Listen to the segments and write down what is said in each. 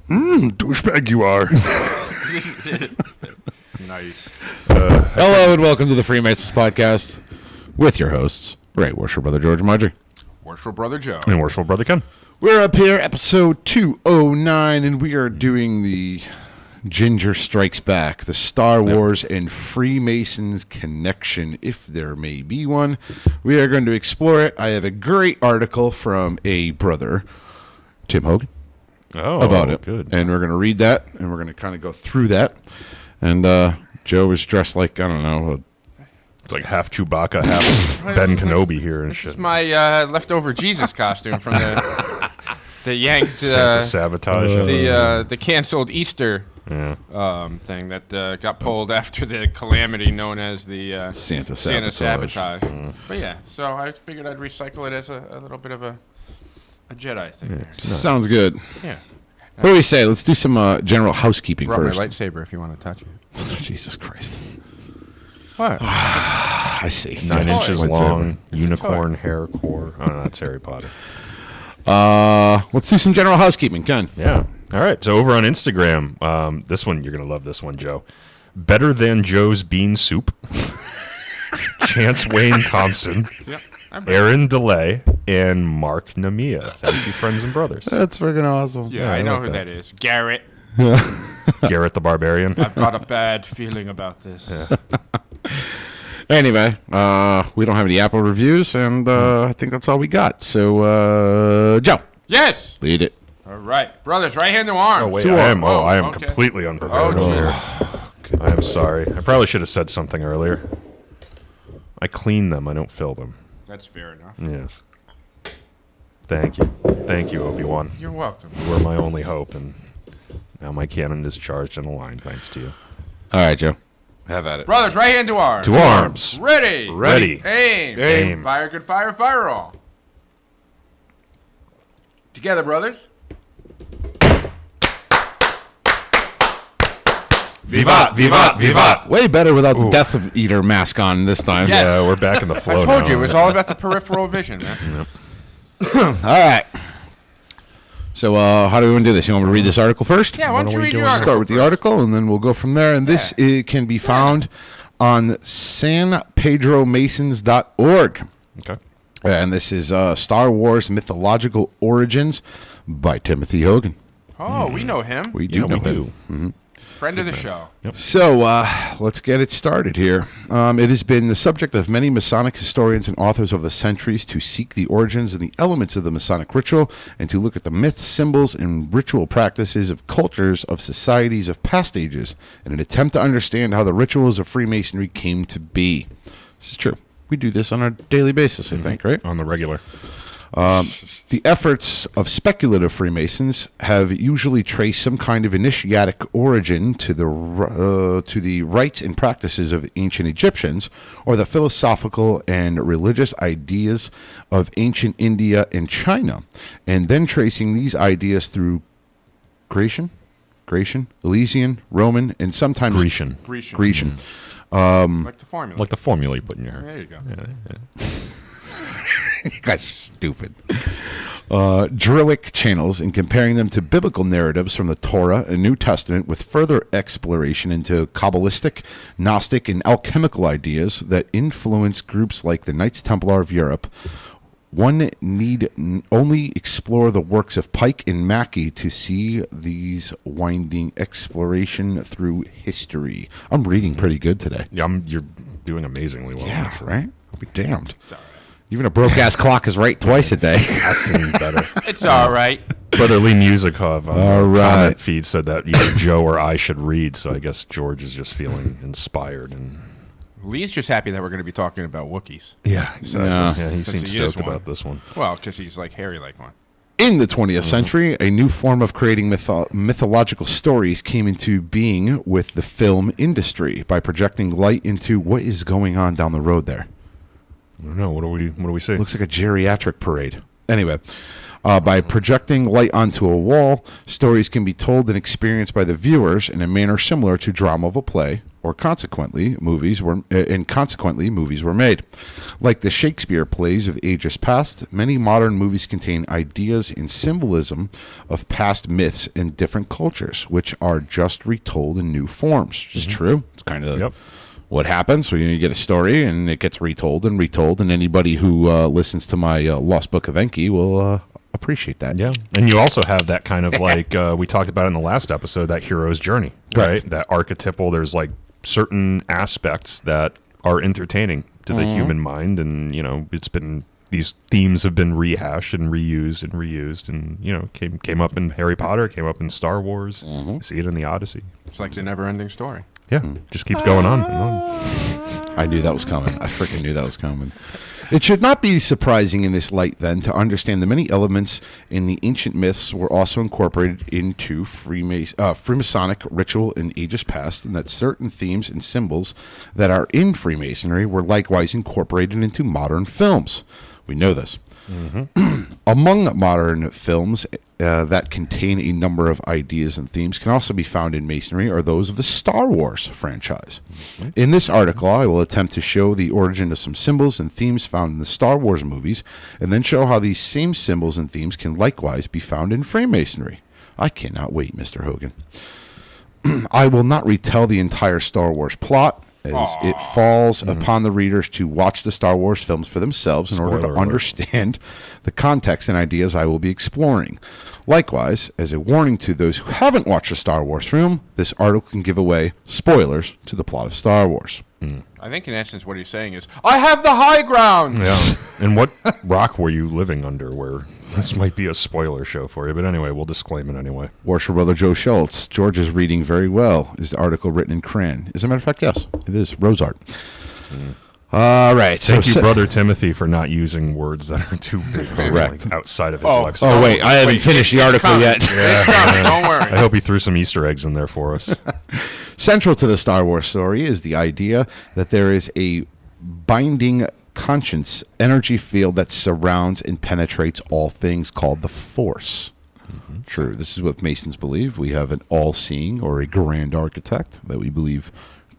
Douchebag you are. Nice. Hello and welcome to the Freemasons Podcast with your hosts, Right Worshipful Brother George and Marjorie. Worshipful Brother Joe. And worshipful brother Ken. We're up here, episode 209, and we are doing the Ginger Strikes Back, the Star Wars and Freemasons connection, if there may be one. We are going to explore it. I have a great article from a brother, Tim Hogan, about it. Good. And we're going to read that, and we're going to kind of go through that. And Joe is dressed like, I don't know, It's like half Chewbacca, half Ben Kenobi here and This shit. is my leftover Jesus costume from the Yanks. Santa sabotage. The canceled Easter thing that got pulled after the calamity known as the Santa sabotage. But yeah, so I figured I'd recycle it as a little bit of a Jedi thing. Yeah. Sounds good. Yeah. What do we say? Let's do some general housekeeping Brought first. my lightsaber if you want to touch it. Jesus Christ. What? I see. 9 Yes. inches Lightsaber. long, unicorn hair core. Oh, no, that's Harry Potter. Let's do some general housekeeping, Ken. Yeah. All right. So over on Instagram, this one, you're going to love this one, Joe. Better Than Joe's Bean Soup. Chance Wayne Thompson. Yep. Aaron DeLay, and Mark Namia. Thank you, friends and brothers. That's freaking awesome. Yeah, I know who that is. Garrett. Garrett the Barbarian. I've got a bad feeling about this. Anyway, we don't have any Apple reviews, and I think that's all we got. So, Joe. Yes. Lead it. All right, brothers, right hand to arms. Oh, wait, Two I am okay. completely unprepared. Oh, Jesus. I am sorry. I probably should have said something earlier. I clean them. I don't fill them. That's fair enough. Yes. Thank you. Thank you, Obi-Wan. You're welcome. You were my only hope, and now my cannon is charged and aligned thanks to you. All right, Joe. Have at it. Brothers, right hand to arms. To arms. Ready. Ready. Aim. Aim. Fire, good fire, fire all. Together, brothers. Vivat, vivat, vivat. Way better without the Death Eater mask on this time. Yes. Yeah, we're back in the flow I told now. you, it was all about the peripheral vision, man. All right. So, how do we want to do this? You want me to read this article first? Yeah, why don't you read your article Start with the article, and then we'll go from there. And this can be found on sanpedromasons.org. Okay. And this is Star Wars Mythological Origins by Timothy Hogan. Oh, we know him. We do know we him. do. Mm-hmm. Friend of the show. Yep. So let's get it started here. It has been the subject of many Masonic historians and authors over the centuries to seek the origins and the elements of the Masonic ritual and to look at the myths, symbols, and ritual practices of cultures of societies of past ages in an attempt to understand how the rituals of Freemasonry came to be. This is true. We do this on a daily basis, I think, right? On the regular. The efforts of speculative Freemasons have usually traced some kind of initiatic origin to the rites and practices of ancient Egyptians, or the philosophical and religious ideas of ancient India and China, and then tracing these ideas through Grecian, Elysian, Roman, and sometimes Grecian. Grecian. Like the formula. Like the formula you put in your hair. There you go. Yeah. You guys are stupid. Druidic channels and comparing them to biblical narratives from the Torah and New Testament with further exploration into Kabbalistic, Gnostic, and alchemical ideas that influence groups like the Knights Templar of Europe. One need only explore the works of Pike and Mackey to see these winding exploration through history. I'm reading pretty good today. Yeah, you're doing amazingly well. Yeah, actually. right? I'll be damned. Even a broke-ass clock is right twice a day. I sing better. It's all right. Brother Lee Musicov on All the right. comment feed said that either Joe or I should read, so I guess George is just feeling inspired. And Lee's just happy that we're going to be talking about Wookiees. yeah, Yeah. he Since seems he is stoked one. about this one. Well, because he's like hairy like one. In the 20th century, a new form of creating mythological stories came into being with the film industry by projecting light into what is going on down the road there. I don't know. What do we see? Looks like a geriatric parade. Anyway, by projecting light onto a wall, stories can be told and experienced by the viewers in a manner similar to drama of a play or consequently movies were made. Like the Shakespeare plays of ages past, many modern movies contain ideas and symbolism of past myths in different cultures, which are just retold in new forms. Which is true. It's kind of what happens. So you get a story and it gets retold, and anybody who listens to my Lost Book of Enki will appreciate that. Yeah, and you also have that kind of like we talked about in the last episode, that hero's journey, right? That archetypal. There's like certain aspects that are entertaining to the human mind, and it's been, these themes have been rehashed and reused, and came up in Harry Potter, came up in Star Wars. See it in the Odyssey. It's like the never-ending story. Yeah, just keeps going on and on. I knew that was coming. I freaking knew that was coming. It should not be surprising in this light, then, to understand the many elements in the ancient myths were also incorporated into Freemasonic ritual in ages past, and that certain themes and symbols that are in Freemasonry were likewise incorporated into modern films. We know this. Among modern films that contain a number of ideas and themes can also be found in Masonry are those of the Star Wars franchise. In this article, I will attempt to show the origin of some symbols and themes found in the Star Wars movies, and then show how these same symbols and themes can likewise be found in Freemasonry. I cannot wait, Mr. Hogan. I will not retell the entire Star Wars plot, as it falls upon the readers to watch the Star Wars films for themselves in order to understand the context and ideas I will be exploring. Likewise, as a warning to those who haven't watched a Star Wars film, this article can give away spoilers to the plot of Star Wars. I think in essence what he's saying is, I have the high ground! Yeah. And what rock were you living under where this might be a spoiler show for you? But anyway, we'll disclaim it anyway. Worship Brother Joe Schultz. George is reading very well. Is the article written in crayon? As a matter of fact, yes, it is. Rose art. All right. Thank you, Brother Timothy, for not using words that are too big for Correct. outside of his lexicon. Oh, wait. I haven't finished the article yet. Yeah, Don't worry. I hope he threw some Easter eggs in there for us. Central to the Star Wars story is the idea that there is a binding conscience energy field that surrounds and penetrates all things, called the Force. True. This is what Masons believe. We have an all-seeing or a grand architect that we believe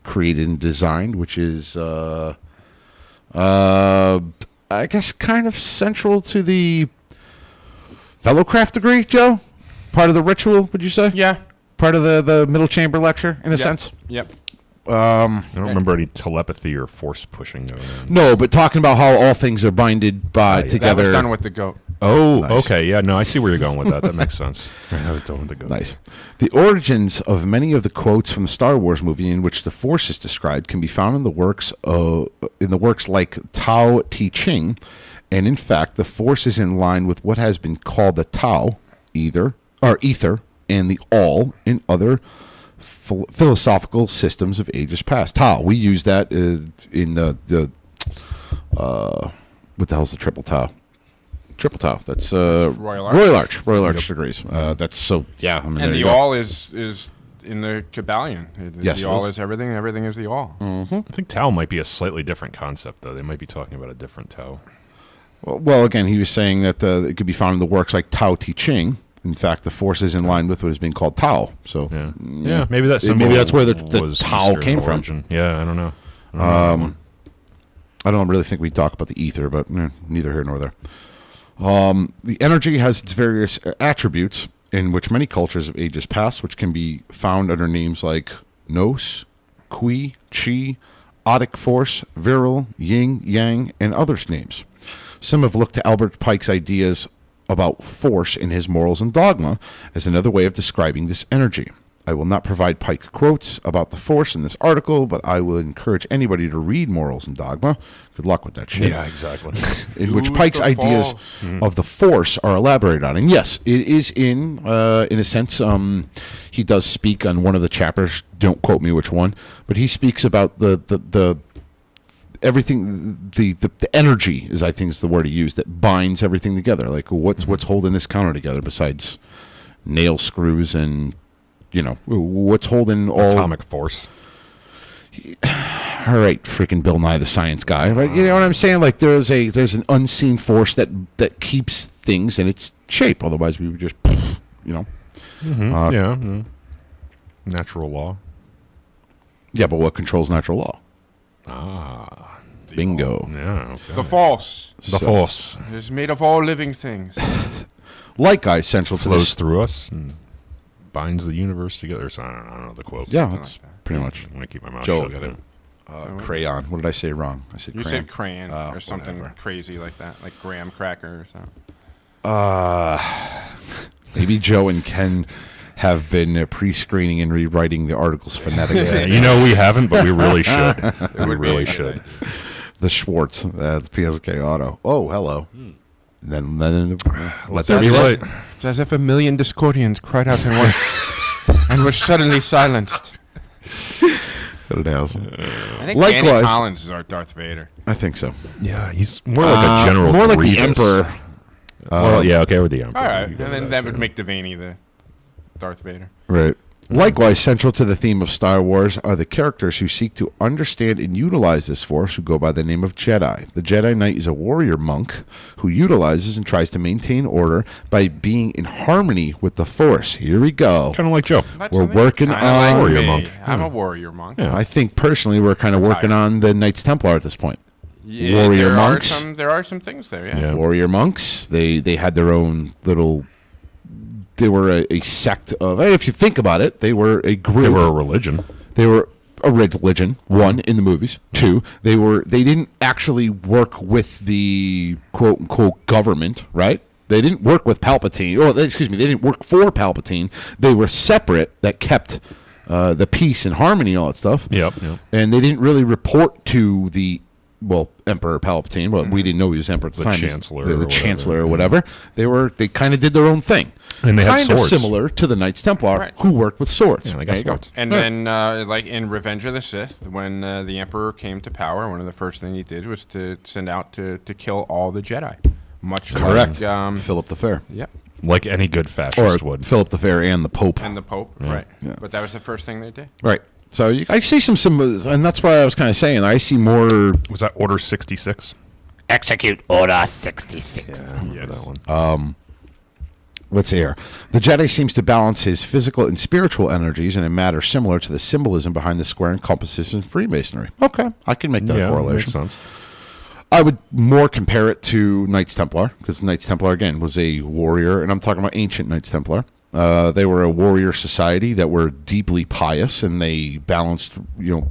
created and designed, which is, I guess, kind of central to the Fellowcraft degree, Joe? Part of the ritual, would you say? Yeah. Part of the middle chamber lecture, in a sense? Yep. I don't remember any telepathy or force pushing going on. No, but talking about how all things are binded by together. That was done with the goat. Oh, Nice. okay. Yeah, no, I see where you're going with that. That makes sense. I was done with the goat. Nice. The origins of many of the quotes from the Star Wars movie in which the Force is described can be found in the works like Tao Te Ching, and in fact, the Force is in line with what has been called the Tao, ether, and the All in other philosophical systems of ages past. Tao, we use that in the what the hell's the triple Tao? Triple Tau. That's Royal Arch. Royal Arch degrees. That's so. Yeah. I mean, And the all is in the Kabbalion. Yes, The all is everything. Everything is the all. I think Tau might be a slightly different concept, though. They might be talking about a different Tau. Well, again, he was saying that it could be found in the works like Tao Te Ching. In fact, the Force is in line with what is being called Tao. So yeah, maybe that's where the Tao came from. Yeah, I don't know. I don't really think we talk about the ether, but neither here nor there. The energy has its various attributes in which many cultures of ages past, which can be found under names like Nos, Qui, Chi, Odic Force, Virile, Yin, Yang, and other names. Some have looked to Albert Pike's ideas about force in his Morals and Dogma as another way of describing this energy. I will not provide Pike quotes about the Force in this article, but I will encourage anybody to read Morals and Dogma. Good luck with that shit. Yeah, exactly. In which Pike's ideas of the Force are elaborated on. And yes, it is in a sense, he does speak on one of the chapters, don't quote me which one, but he speaks about the everything, the energy is, I think is the word he used, that binds everything together. Like what's holding this counter together besides nail screws and, what's holding all... Atomic force. All right, freaking Bill Nye the Science Guy, right? You know what I'm saying? Like there's an unseen force that keeps things in its shape. Otherwise, we would just, Natural law. Yeah, but what controls natural law? Bingo. Yeah. Okay. The Force. The Force Is made of all living things. Likewise, central to flows this. through us and binds the universe together. So I don't know the quote. Yeah, that's pretty much. I'm gonna keep my mouth Joe shut. got it. Crayon. What did I say wrong? I said You crayon. said crayon Oh, or something whatever. crazy like that, like graham cracker or something. Maybe Joe and Ken have been pre-screening and rewriting the articles phonetically. You know we haven't, but we really should. we would be really a good should. idea. The Schwartz. That's PSK Auto. Oh, hello. Then let there That's be light. right. It's as if a million Discordians cried out at once and were suddenly silenced. It is. I think Likewise. Danny Collins is our Darth Vader. I think so. Yeah, he's more like a general. More like the Grievous. Emperor. Well, yeah, okay, with the Emperor. All right, You go and with then that would too. make Devaney the Darth Vader. Right. Likewise, central to the theme of Star Wars are the characters who seek to understand and utilize this force who go by the name of Jedi. The Jedi Knight is a warrior monk who utilizes and tries to maintain order by being in harmony with the force. Here we go. kind of like Joe. We're working Kinda on- like Warrior me. monk. I'm a warrior monk. Yeah. I think personally we're kind of working on the Knights Templar at this point. Yeah, Warrior there monks. There are some things there. Yeah. Yeah. Warrior monks, they had their own little... They were a sect of... If you think about it, they were a group. They were a religion. They were a religion. One, in the movies. Two, they didn't actually work with the quote unquote government, right? They didn't work with Palpatine. Or excuse me, they didn't work for Palpatine. They were separate that kept the peace and harmony, all that stuff. Yep. And they didn't really report to the Emperor Palpatine. Well, we didn't know he was Emperor at the The time. Chancellor The or whatever. Chancellor or whatever. They kind of did their own thing. And they had kind of swords. similar to the Knights Templar, Right. who worked with swords. Yeah, they got There you go. swords. And then, like in Revenge of the Sith, when the Emperor came to power, one of the first things he did was to send out to kill all the Jedi. Much Correct. like, Philip the Fair. yep, Like any good Or fascist would. Philip the Fair and the Pope. and the Pope, right? Yeah. But that was the first thing they did. Right. So I see some, and that's why I was kind of saying, I see more. Was that Order 66? Execute Order 66. I remember that one. Let's see here. The Jedi seems to balance his physical and spiritual energies in a manner similar to the symbolism behind the square and compasses in Freemasonry. Okay, I can make that Yeah, correlation. makes sense. I would more compare it to Knights Templar, because Knights Templar, again, was a warrior, and I'm talking about ancient Knights Templar. They were a warrior society that were deeply pious, and they balanced,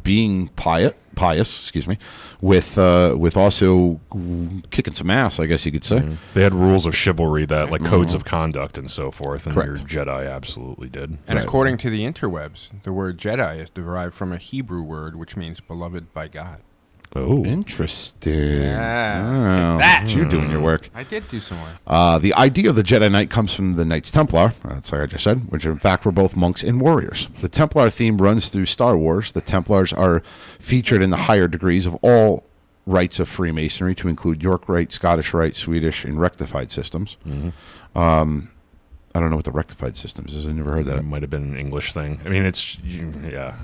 being pious, with also kicking some ass, I guess you could say. They had rules of chivalry that, like codes of conduct and so forth, and Correct. your Jedi absolutely did. And according to the interwebs, the word Jedi is derived from a Hebrew word which means beloved by God. Oh, Interesting. Yeah. Oh, That. you're doing your work. I did do some work. The idea of the Jedi Knight comes from the Knights Templar, that's like I just said, which in fact were both monks and warriors. The Templar theme runs through Star Wars. The Templars are featured in the higher degrees of all rites of Freemasonry, to include York Rite, Scottish Rite, Swedish, and rectified systems. I don't know what the rectified systems is. I never heard it that. might have been an English thing. I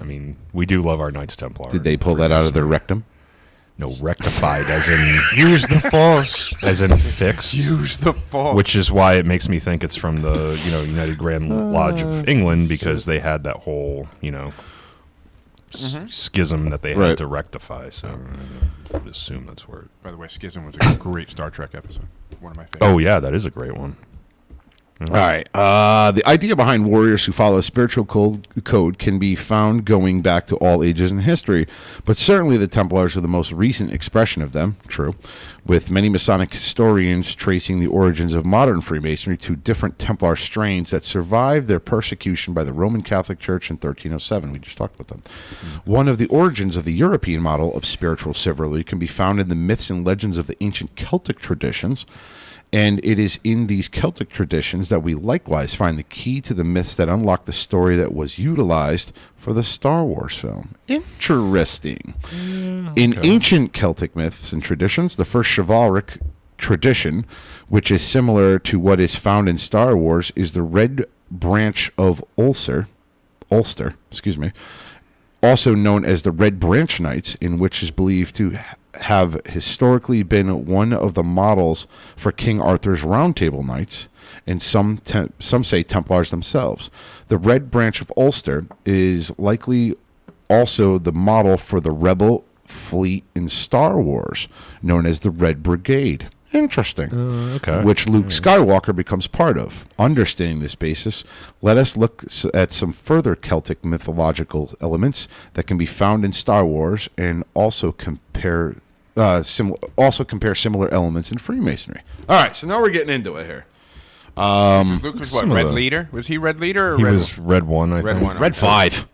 mean, we do love our Knights Templar. Did they pull that out of their rectum? No, rectified as in Use the Force. as in fixed. Use the Force. Which is why it makes me think it's from the United Grand Lodge of England, because they had that whole schism that they had Right. to rectify. So I would assume that's where. By the way, Schism was a great Star Trek episode. One of my favorites. Oh yeah, that is a great one. All right. The idea behind warriors who follow a spiritual code can be found going back to all ages in history, but certainly the Templars are the most recent expression of them, true, with many Masonic historians tracing the origins of modern Freemasonry to different Templar strains that survived their persecution by the Roman Catholic Church in 1307. We just talked about them. One of the origins of the European model of spiritual chivalry can be found in the myths and legends of the ancient Celtic traditions. And it is in these Celtic traditions that we likewise find the key to the myths that unlock the story that was utilized for the Star Wars film. Interesting. In ancient Celtic myths and traditions, the first chivalric tradition, which is similar to what is found in Star Wars, is the Red Branch of Ulster, also known as the Red Branch Knights, in which is believed to have historically been one of the models for King Arthur's Round Table Knights, and some say Templars themselves. The Red Branch of Ulster is likely also the model for the rebel fleet in Star Wars, known as the Red Brigade. Interesting. Okay. Which Luke Skywalker becomes part of. Understanding this basis, let us look at some further Celtic mythological elements that can be found in Star Wars, and also compare similar elements in Freemasonry. All right, so now we're getting into it here. Luke was what, some of Red the- Leader? Was he Red Leader or He Red was Red 1, I think. One. Red 5.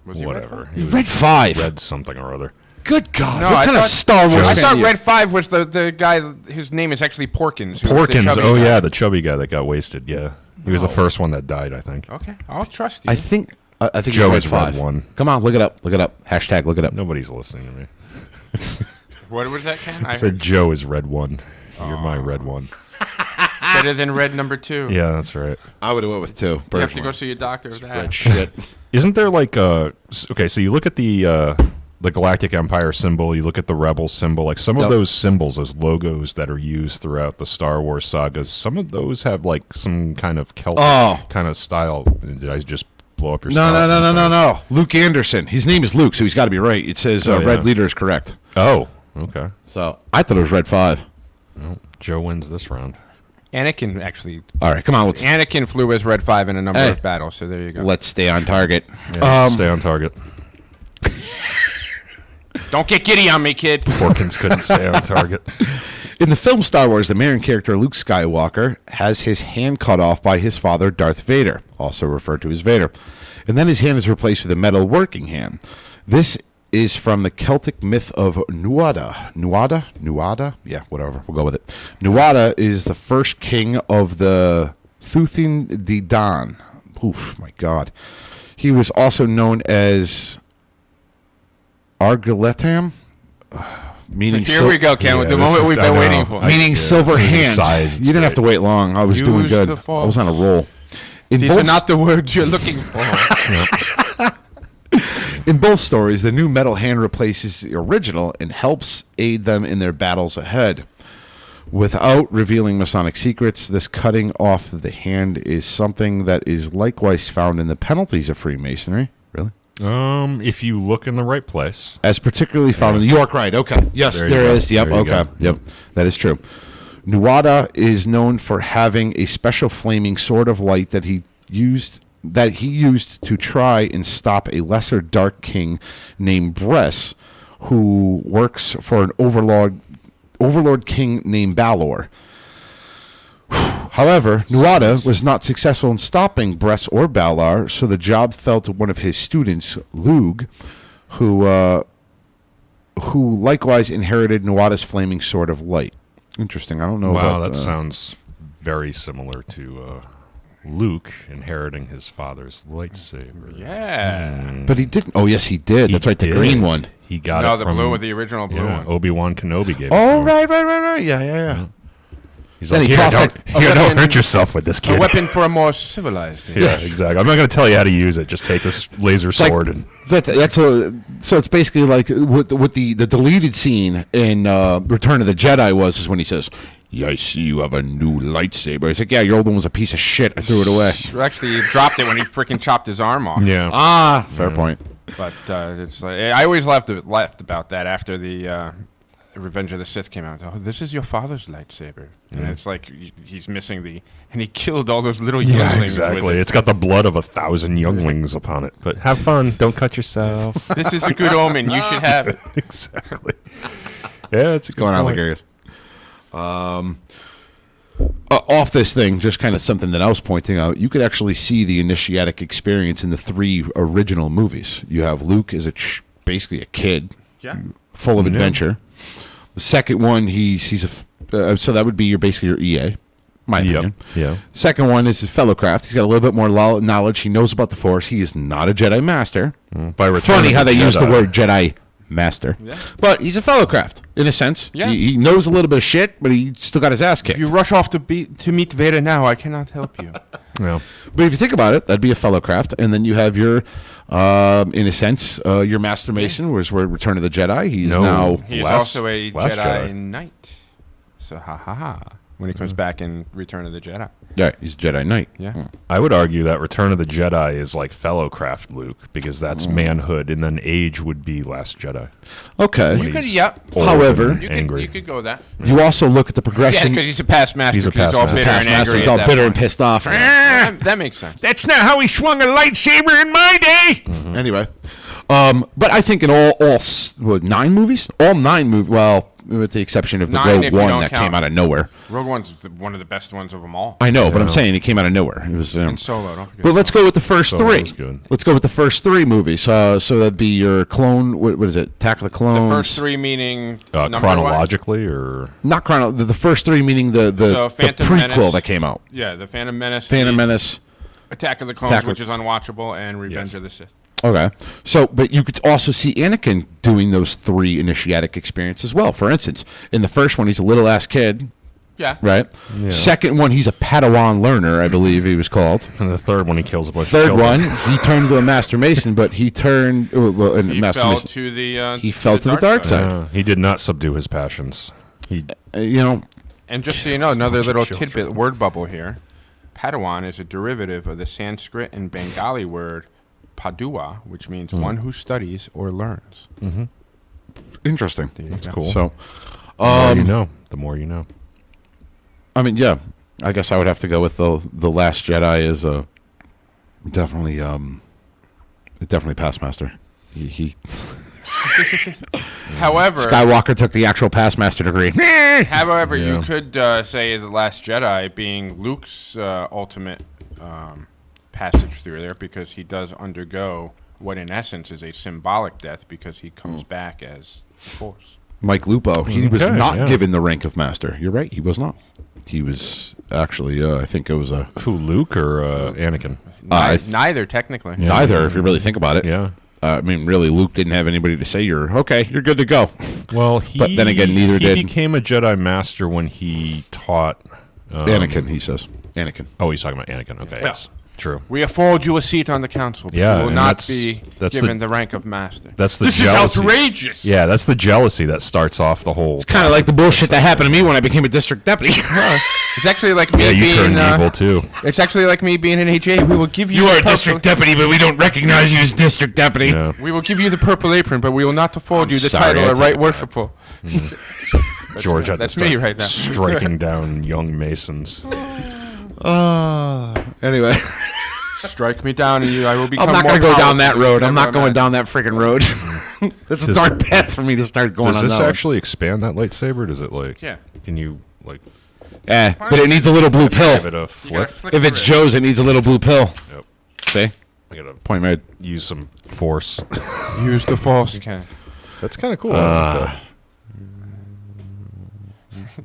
Was he Whatever. Red He was Red 5. Red something or other. Good God. No, what I kind of thought- Star Wars I fan thought are you? Red 5 was the guy, his name is actually Porkins. who was the Porkins. chubby Oh, guy. yeah, the chubby guy that got wasted. Yeah. He was the first one that died, I think. Okay, I'll trust you. I think Joe it's is Red Red 5. 1. Come on, look it up. Look it up. Hashtag look it up. Nobody's listening to me. What was that, Ken? I said Joe is Red 1. You're my Red 1. better than Red number 2. Yeah, that's right. I would have went with 2. You have to personally. go see your doctor with that. Red shit. Isn't there like okay, so you look at the Galactic Empire symbol, you look at the Rebel symbol, like some of those symbols as logos that are used throughout the Star Wars sagas, some of those have like some kind of Celtic kind of style. Did I just blow up your No. Luke Anderson. His name is Luke, so he's got to be right. It says Oh, yeah. Red Leader is correct. Oh, okay. So I thought it was Red 5. Well, Joe wins this round. Anakin actually. All right, come on. Anakin flew as Red 5 in a number of battles, so there you go. Let's stay on target. Yeah, stay on target. Don't get giddy on me, kid. Porkins couldn't stay on target. In the film Star Wars, the main character Luke Skywalker has his hand cut off by his father, Darth Vader, also referred to as Vader. And then his hand is replaced with a metal working hand. This is from the Celtic myth of Nuada. Nuada? Yeah, whatever. We'll go with it. Nuada is the first king of the Thuthin di Dan. Oof, my God. He was also known as Argiletam, meaning Here we go, Ken, with the this moment is- we've I been know. waiting for. meaning silver Susan's hand. size, You it's didn't have to great. wait long. I was doing Use good. the I force. was on a roll. In These are not the words you're looking for. In both stories, the new metal hand replaces the original and helps aid them in their battles ahead. Without revealing Masonic secrets, this cutting off of the hand is something that is likewise found in the penalties of Freemasonry. Really? If you look in the right place. As particularly found in the York Rite. Okay. Yes, There you there go. is. Yep. There you Okay. go. Yep. That is true. Nuada is known for having a special flaming sword of light that he used to try and stop a lesser dark king named Bress, who works for an overlord king named Balor. However, Nuada was not successful in stopping Bress or Balor, so the job fell to one of his students, Lug, who likewise inherited Nuada's flaming sword of light. Interesting. I don't know Wow, about that sounds very similar to Luke inheriting his father's lightsaber. Yeah. But he didn't. Oh, yes, he did. That's right, the did. green one. He got No, it the from blue with the original blue yeah, one. Obi-Wan Kenobi gave it Oh, to him. right. Yeah. He's Then like, he here, tossed don't, it- here, a don't weapon- hurt yourself with this A kid. weapon for a more civilized age. Yeah, exactly. I'm not going to tell you how to use it. Just take this laser It's like- sword and So it's basically like what the deleted scene in Return of the Jedi is when he says, "Yeah, I see you have a new lightsaber." He's like, "Yeah, your old one was a piece of shit. I threw it away." Actually, he dropped it when he freaking chopped his arm off. yeah. Fair point. But it's like, I always laughed about that after the Revenge of the Sith came out. Oh, this is your father's lightsaber. And it's like he's missing and he killed all those little Yeah, younglings exactly. with it. It's got the blood of 1,000 younglings upon it. But have fun. Don't cut yourself. This is a good omen. You should have it. Exactly. Yeah, it's a good Going on, point. Ligarius. Off this thing, just kind of something that I was pointing out. You could actually see the initiatic experience in the 3 original movies. You have Luke as basically a kid, full of adventure. The second one, he's so that would be basically your EA, my opinion. Yeah. Second one is his fellowcraft. He's got a little bit more knowledge. He knows about the Force. He is not a Jedi Master. By Return Funny of how the they use the Jedi. word Jedi Master. Yeah. But he's a fellowcraft, in a sense. Yeah. He knows a little bit of shit, but he still got his ass kicked. If you rush off to meet Vader now, I cannot help you. Yeah. But if you think about it, that'd be a fellowcraft. And then you have your, in a sense, your Master Mason, whereas we're Return of the Jedi. He's No. now... He is Last- also a last Jedi Jedi. Knight. So, ha ha ha. when he comes back in Return of the Jedi. Yeah, he's Jedi Knight. Yeah. I would argue that Return of the Jedi is like Fellowcraft Luke because that's manhood, and then age would be Last Jedi. Okay. You could, yep. Old However, and You angry. could go with that. You also look at the Yeah, progression. because he's a past master. He's a He's all past bitter Past and master angry. was at all that bitter and point. pissed off. That makes sense. That's not how he swung a lightsaber in my day. Anyway, but I think in all 9 movies, all 9 movies. Well, with the exception of the 9 Rogue if you One don't that count. came out of nowhere. Rogue One's one of the best ones of them all. I know, but I'm saying it came out of nowhere. It was. And Solo, don't forget. But let's go with the first Solo 3. was good. Let's go with the first 3 movies. So that'd be your clone. What is it? Attack of the Clones. The first 3 meaning number-wise? Chronologically, or Not chronologically. The first 3 meaning the Phantom prequel Menace. that came out. Yeah, the Phantom Menace. Phantom the Menace. Attack of the Clones, Attack of- which is unwatchable, and Revenge of the Sith. Okay. So, but you could also see Anakin doing those 3 initiatic experiences as well. For instance, in the first one, he's a little ass kid, Yeah. right? Yeah. Second one, he's a Padawan learner, I believe he was called. and the third one he kills a bunch of Third children. one, he turned into a Master Mason, but he turned He Master fell Mason. to the He fell to the dark side. He did not subdue his passions. He You know, And just so you know, another little children. tidbit, word bubble here. Padawan is a derivative of the Sanskrit and Bengali word padua, which means one who studies or learns. interesting. That's cool. So, the more you know, the more you know. I mean, yeah, I guess I would have to go with the Last Jedi is definitely past master. He However, Skywalker took the actual past master degree. however, Yeah. you could say the Last Jedi being Luke's ultimate passage through there because he does undergo what in essence is a symbolic death because he comes back as the Force. Mike Lupo, he was Okay, not yeah. given the rank of master. You're right, he was not. He was actually, I think it was a Who, Luke or Anakin? Neither, technically. Yeah. neither, if you really think about it. Yeah. I mean, really, Luke didn't have anybody to say you're good to go. Well, But then again, neither he did- became a Jedi Master when he taught. Anakin, he says. Anakin. Oh, he's talking about Anakin. Okay, yes, true. We afford you a seat on the council, but Yeah, you will and not that's- be that's given the- the rank of master. That's the This jealousy. is outrageous. Yeah, that's the jealousy that starts off the whole. It's kind of like the bullshit that happened to me when I became a district deputy. It's actually like me Yeah, you being turned evil too. It's actually like me being an AJ. We will give you, You are the a district deputy, but we don't recognize you as district deputy. Yeah. We will give you the purple apron, but we will not afford you the sorry, title I of take right it worshipful. George had to that's start me right now. striking down young Masons. Anyway, Strike me down, and I will become. I'm not going to go down that road. I'm not going down that freaking road. That's a Does- dark path for me to start going Does on this that one. actually expand that lightsaber? Does it like? Yeah. Can you like But it needs a little blue give pill. it a flip? If it's Joe's, it needs a little blue pill. Yep. See? I gotta Point made. use some force. use the force. Okay. That's kind of cool. I like that.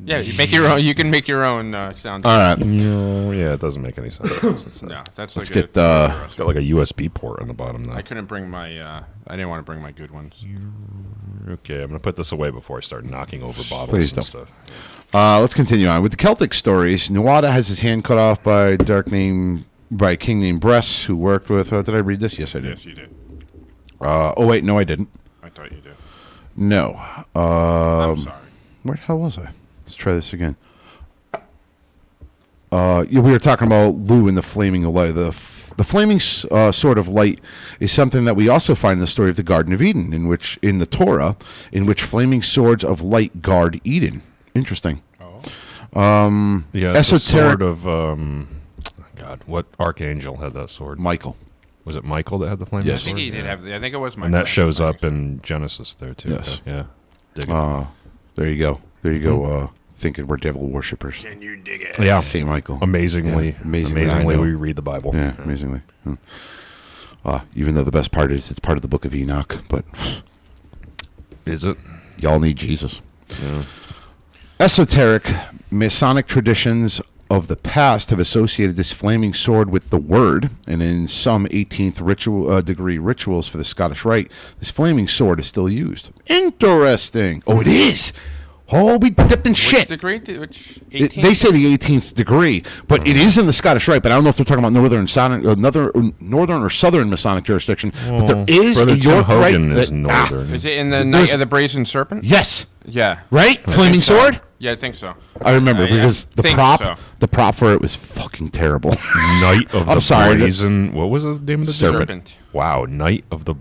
Yeah, you make your own. You can make your own sound. All right. No, yeah, it doesn't make any sense. It's, No, that's Let's like get it's got like a USB port on the bottom I now. couldn't bring my. I didn't want to bring my good ones. Okay, I'm gonna put this away before I start knocking over bottles Please and don't. stuff. Let's continue on with the Celtic stories. Nuada has his hand cut off by a king named Bress, who worked with. Did I read this? Yes, I did. Yes, you did. Oh wait, no, I didn't. I thought you did. No. I'm sorry. Where the hell was I? Let's try this again. Yeah, we were talking about Lou and the flaming light. The flaming sword of light is something that we also find in the story of the Garden of Eden, in the Torah, in which flaming swords of light guard Eden. Interesting. Yeah, it's the Esoteric- sword of God. What archangel had that sword? Michael. Was it Michael that had the flaming Yes. I think sword? he did have. I think it was my. And that shows up in Genesis there too. Yes. Yeah. Dig it. There you go. There you go. Thinking we're devil worshippers. Can you dig it? Yeah. Saint Michael. Amazingly, Yeah, amazingly, I know. we read the Bible. Yeah, amazingly. Even though the best part is it's part of the Book of Enoch, but Is it? y'all need Jesus. Yeah. Esoteric Masonic traditions of the past have associated this flaming sword with the Word, and in some 18th degree rituals for the Scottish Rite, this flaming sword is still used. Interesting. Oh, it is. Oh, we dipped in Which shit. degree? Which They 18th? say the 18th degree, but it is in the Scottish Rite. But I don't know if they're talking about northern or southern Masonic jurisdiction. But there is Brother a Tim York Rite Hogan is that- northern. Is it in the There's- Night of the Brazen Serpent? yes, Yeah. right. Flaming so. sword. Yeah, I think so. I remember because the prop for it was fucking terrible. Knight of I'm the sorry, Brazen. What was the name of the Serpent. Wow, Knight of the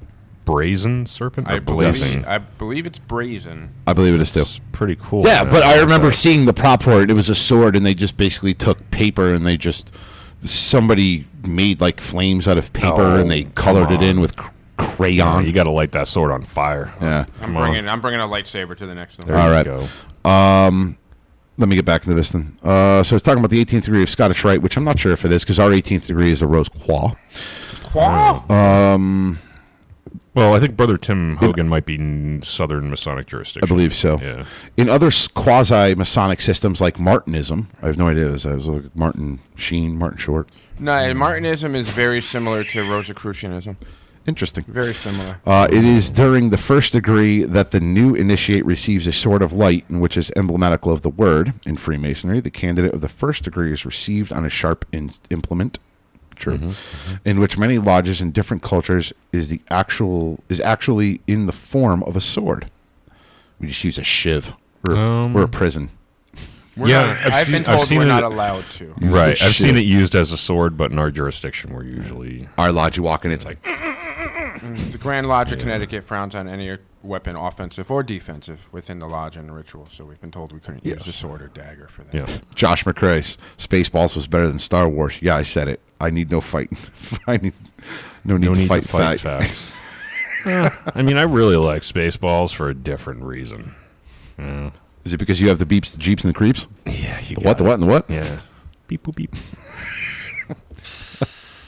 Brazen Serpent. I Or believe Blazing? it's Brazen. I believe it is too. It's pretty cool. Yeah, man. but I remember seeing the prop for it. It was a sword, and they just basically took paper and somebody made like flames out of paper, and they colored it in with crayon. You got to light that sword on fire. Yeah. I'm bringing a lightsaber to the next one. There All you right. go. Let me get back into this then. So it's talking about the 18th degree of Scottish Rite, which I'm not sure if it is, because our 18th degree is a rose quah. Well, I think Brother Tim Hogan might be in Southern Masonic jurisdiction. I believe so. Yeah. In other quasi-Masonic systems like Martinism, I have no idea. It was like Martin Sheen, Martin Short. No, Martinism is very similar to Rosicrucianism. Interesting. Very similar. It is during the first degree that the new initiate receives a sword of light, which is emblematical of the word. In Freemasonry, the candidate of the first degree is received on a sharp implement. True. In which many lodges in different cultures is actually in the form of a sword. We just use a shiv. We're a prison. I've been told we're not allowed to. Right. I've seen it used as a sword, but in our jurisdiction, we're usually... Our lodge, you walk in, it's like... The Grand Lodge of Connecticut frowns on any weapon, offensive or defensive, within the lodge and the ritual. So we've been told we couldn't use the sword or dagger for that. Yeah. Josh McRae, Spaceballs was better than Star Wars. Yeah, I said it. I need no fight. I need no need to fight facts. I mean, I really like Spaceballs for a different reason. Yeah. Is it because you have the beeps, the jeeps, and the creeps? Yeah. The what, and the what? Yeah. Beep, boop, beep.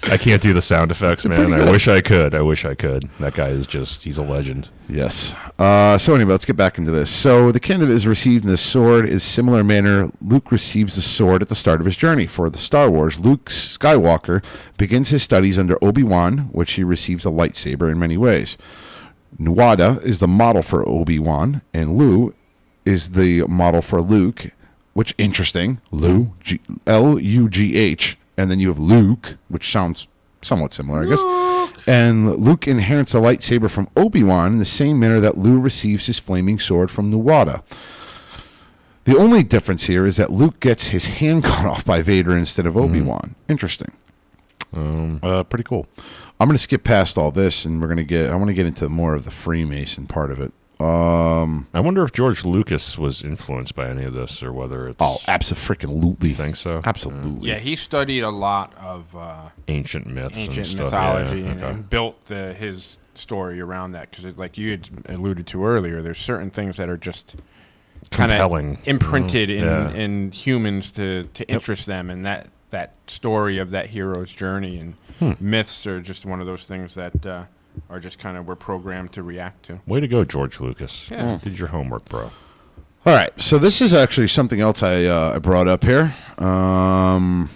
I can't do the sound effects, man. I wish I could. That guy is he's a legend. Yes. So anyway, let's get back into this. So the candidate is received in the sword is similar manner Luke receives the sword at the start of his journey. For the Star Wars, Luke Skywalker begins his studies under Obi-Wan, which he receives a lightsaber in many ways. Nuada is the model for Obi-Wan, and Lu is the model for Luke, which interesting. L-U-G-H. And then you have Luke, which sounds somewhat similar, I guess. And Luke inherits a lightsaber from Obi-Wan in the same manner that Luke receives his flaming sword from Nuada. The only difference here is that Luke gets his hand cut off by Vader instead of Obi-Wan. Interesting. Pretty cool. I'm going to skip past all this, and I want to get into more of the Freemason part of it. I wonder if George Lucas was influenced by any of this, or whether it's... Oh, absolutely. You think so? Absolutely. Yeah, he studied a lot of ancient myths, ancient and mythology, stuff. Yeah, and built his story around that. Because, like you had alluded to earlier, there's certain things that are just kind of imprinted in humans to interest them, and that story of that hero's journey and myths are just one of those things that are just kind of we're programmed to react to. Way to go, George Lucas. Yeah. Did your homework, bro. All right, so this is actually something else I brought up here. And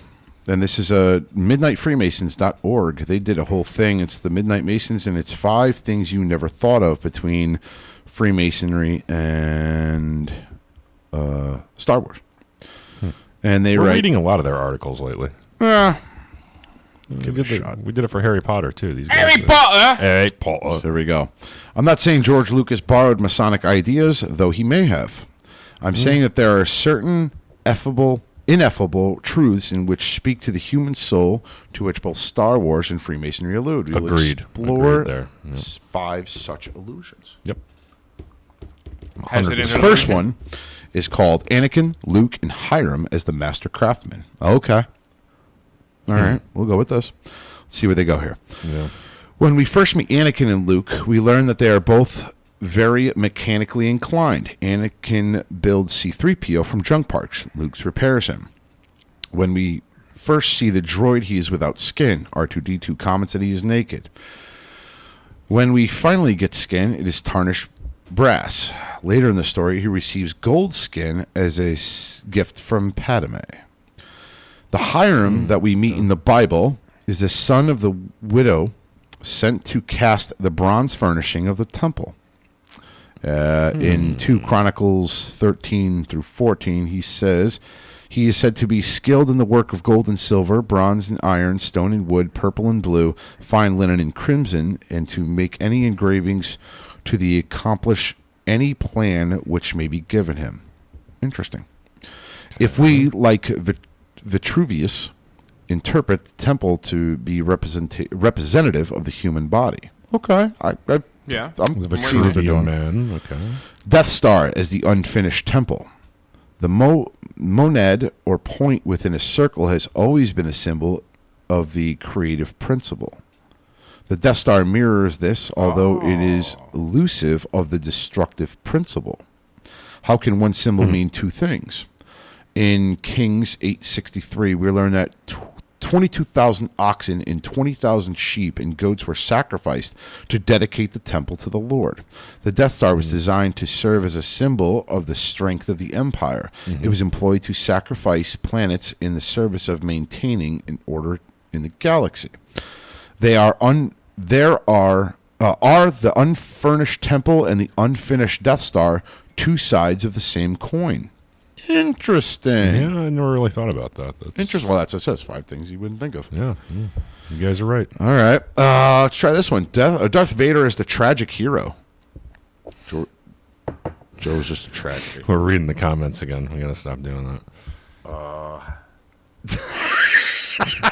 this is midnightfreemasons.org. They did a whole thing. It's the Midnight Masons, and it's 5 things you never thought of between Freemasonry and Star Wars. And we're reading a lot of their articles lately. We did it for Harry Potter, too. These guys Harry Potter! There we go. I'm not saying George Lucas borrowed Masonic ideas, though he may have. I'm saying that there are certain ineffable truths in which speak to the human soul, to which both Star Wars and Freemasonry allude. We'll explore there. 5 such illusions. Yep. The first one is called Anakin, Luke, and Hiram as the Master Craftsman. Okay. All right, we'll go with this. Let's see where they go here. Yeah. When we first meet Anakin and Luke, we learn that they are both very mechanically inclined. Anakin builds C-3PO from junk parts. Luke repairs him. When we first see the droid, he is without skin. R2-D2 comments that he is naked. When we finally get skin, it is tarnished brass. Later in the story, he receives gold skin as a gift from Padme. The Hiram that we meet in the Bible is the son of the widow sent to cast the bronze furnishing of the temple. In 2 Chronicles 13 through 14, he says, he is said to be skilled in the work of gold and silver, bronze and iron, stone and wood, purple and blue, fine linen and crimson, and to make any engravings to accomplish any plan which may be given him. Interesting. If we, like Vitruvius, interpret the temple to be representative of the human body. Okay. Yeah. I'm The seeing what they're Vitruvian doing. man. Okay. Death Star as the unfinished temple. The monad or point within a circle has always been a symbol of the creative principle. The Death Star mirrors this, although it is elusive of the destructive principle. How can one symbol mean two things? In Kings 8:63, we learn that 22,000 oxen and 20,000 sheep and goats were sacrificed to dedicate the temple to the Lord. The Death Star was designed to serve as a symbol of the strength of the Empire. It was employed to sacrifice planets in the service of maintaining an order in the galaxy. There are the unfurnished temple and the unfinished Death Star two sides of the same coin. Interesting. Yeah, I never really thought about that. That's Interesting. Well, that's what it says. 5 things you wouldn't think of. Yeah, you guys are right. All right. Let's try this one. Darth Vader is the tragic hero. Joe's just a tragic hero. We're reading the comments again. We gotta stop doing that.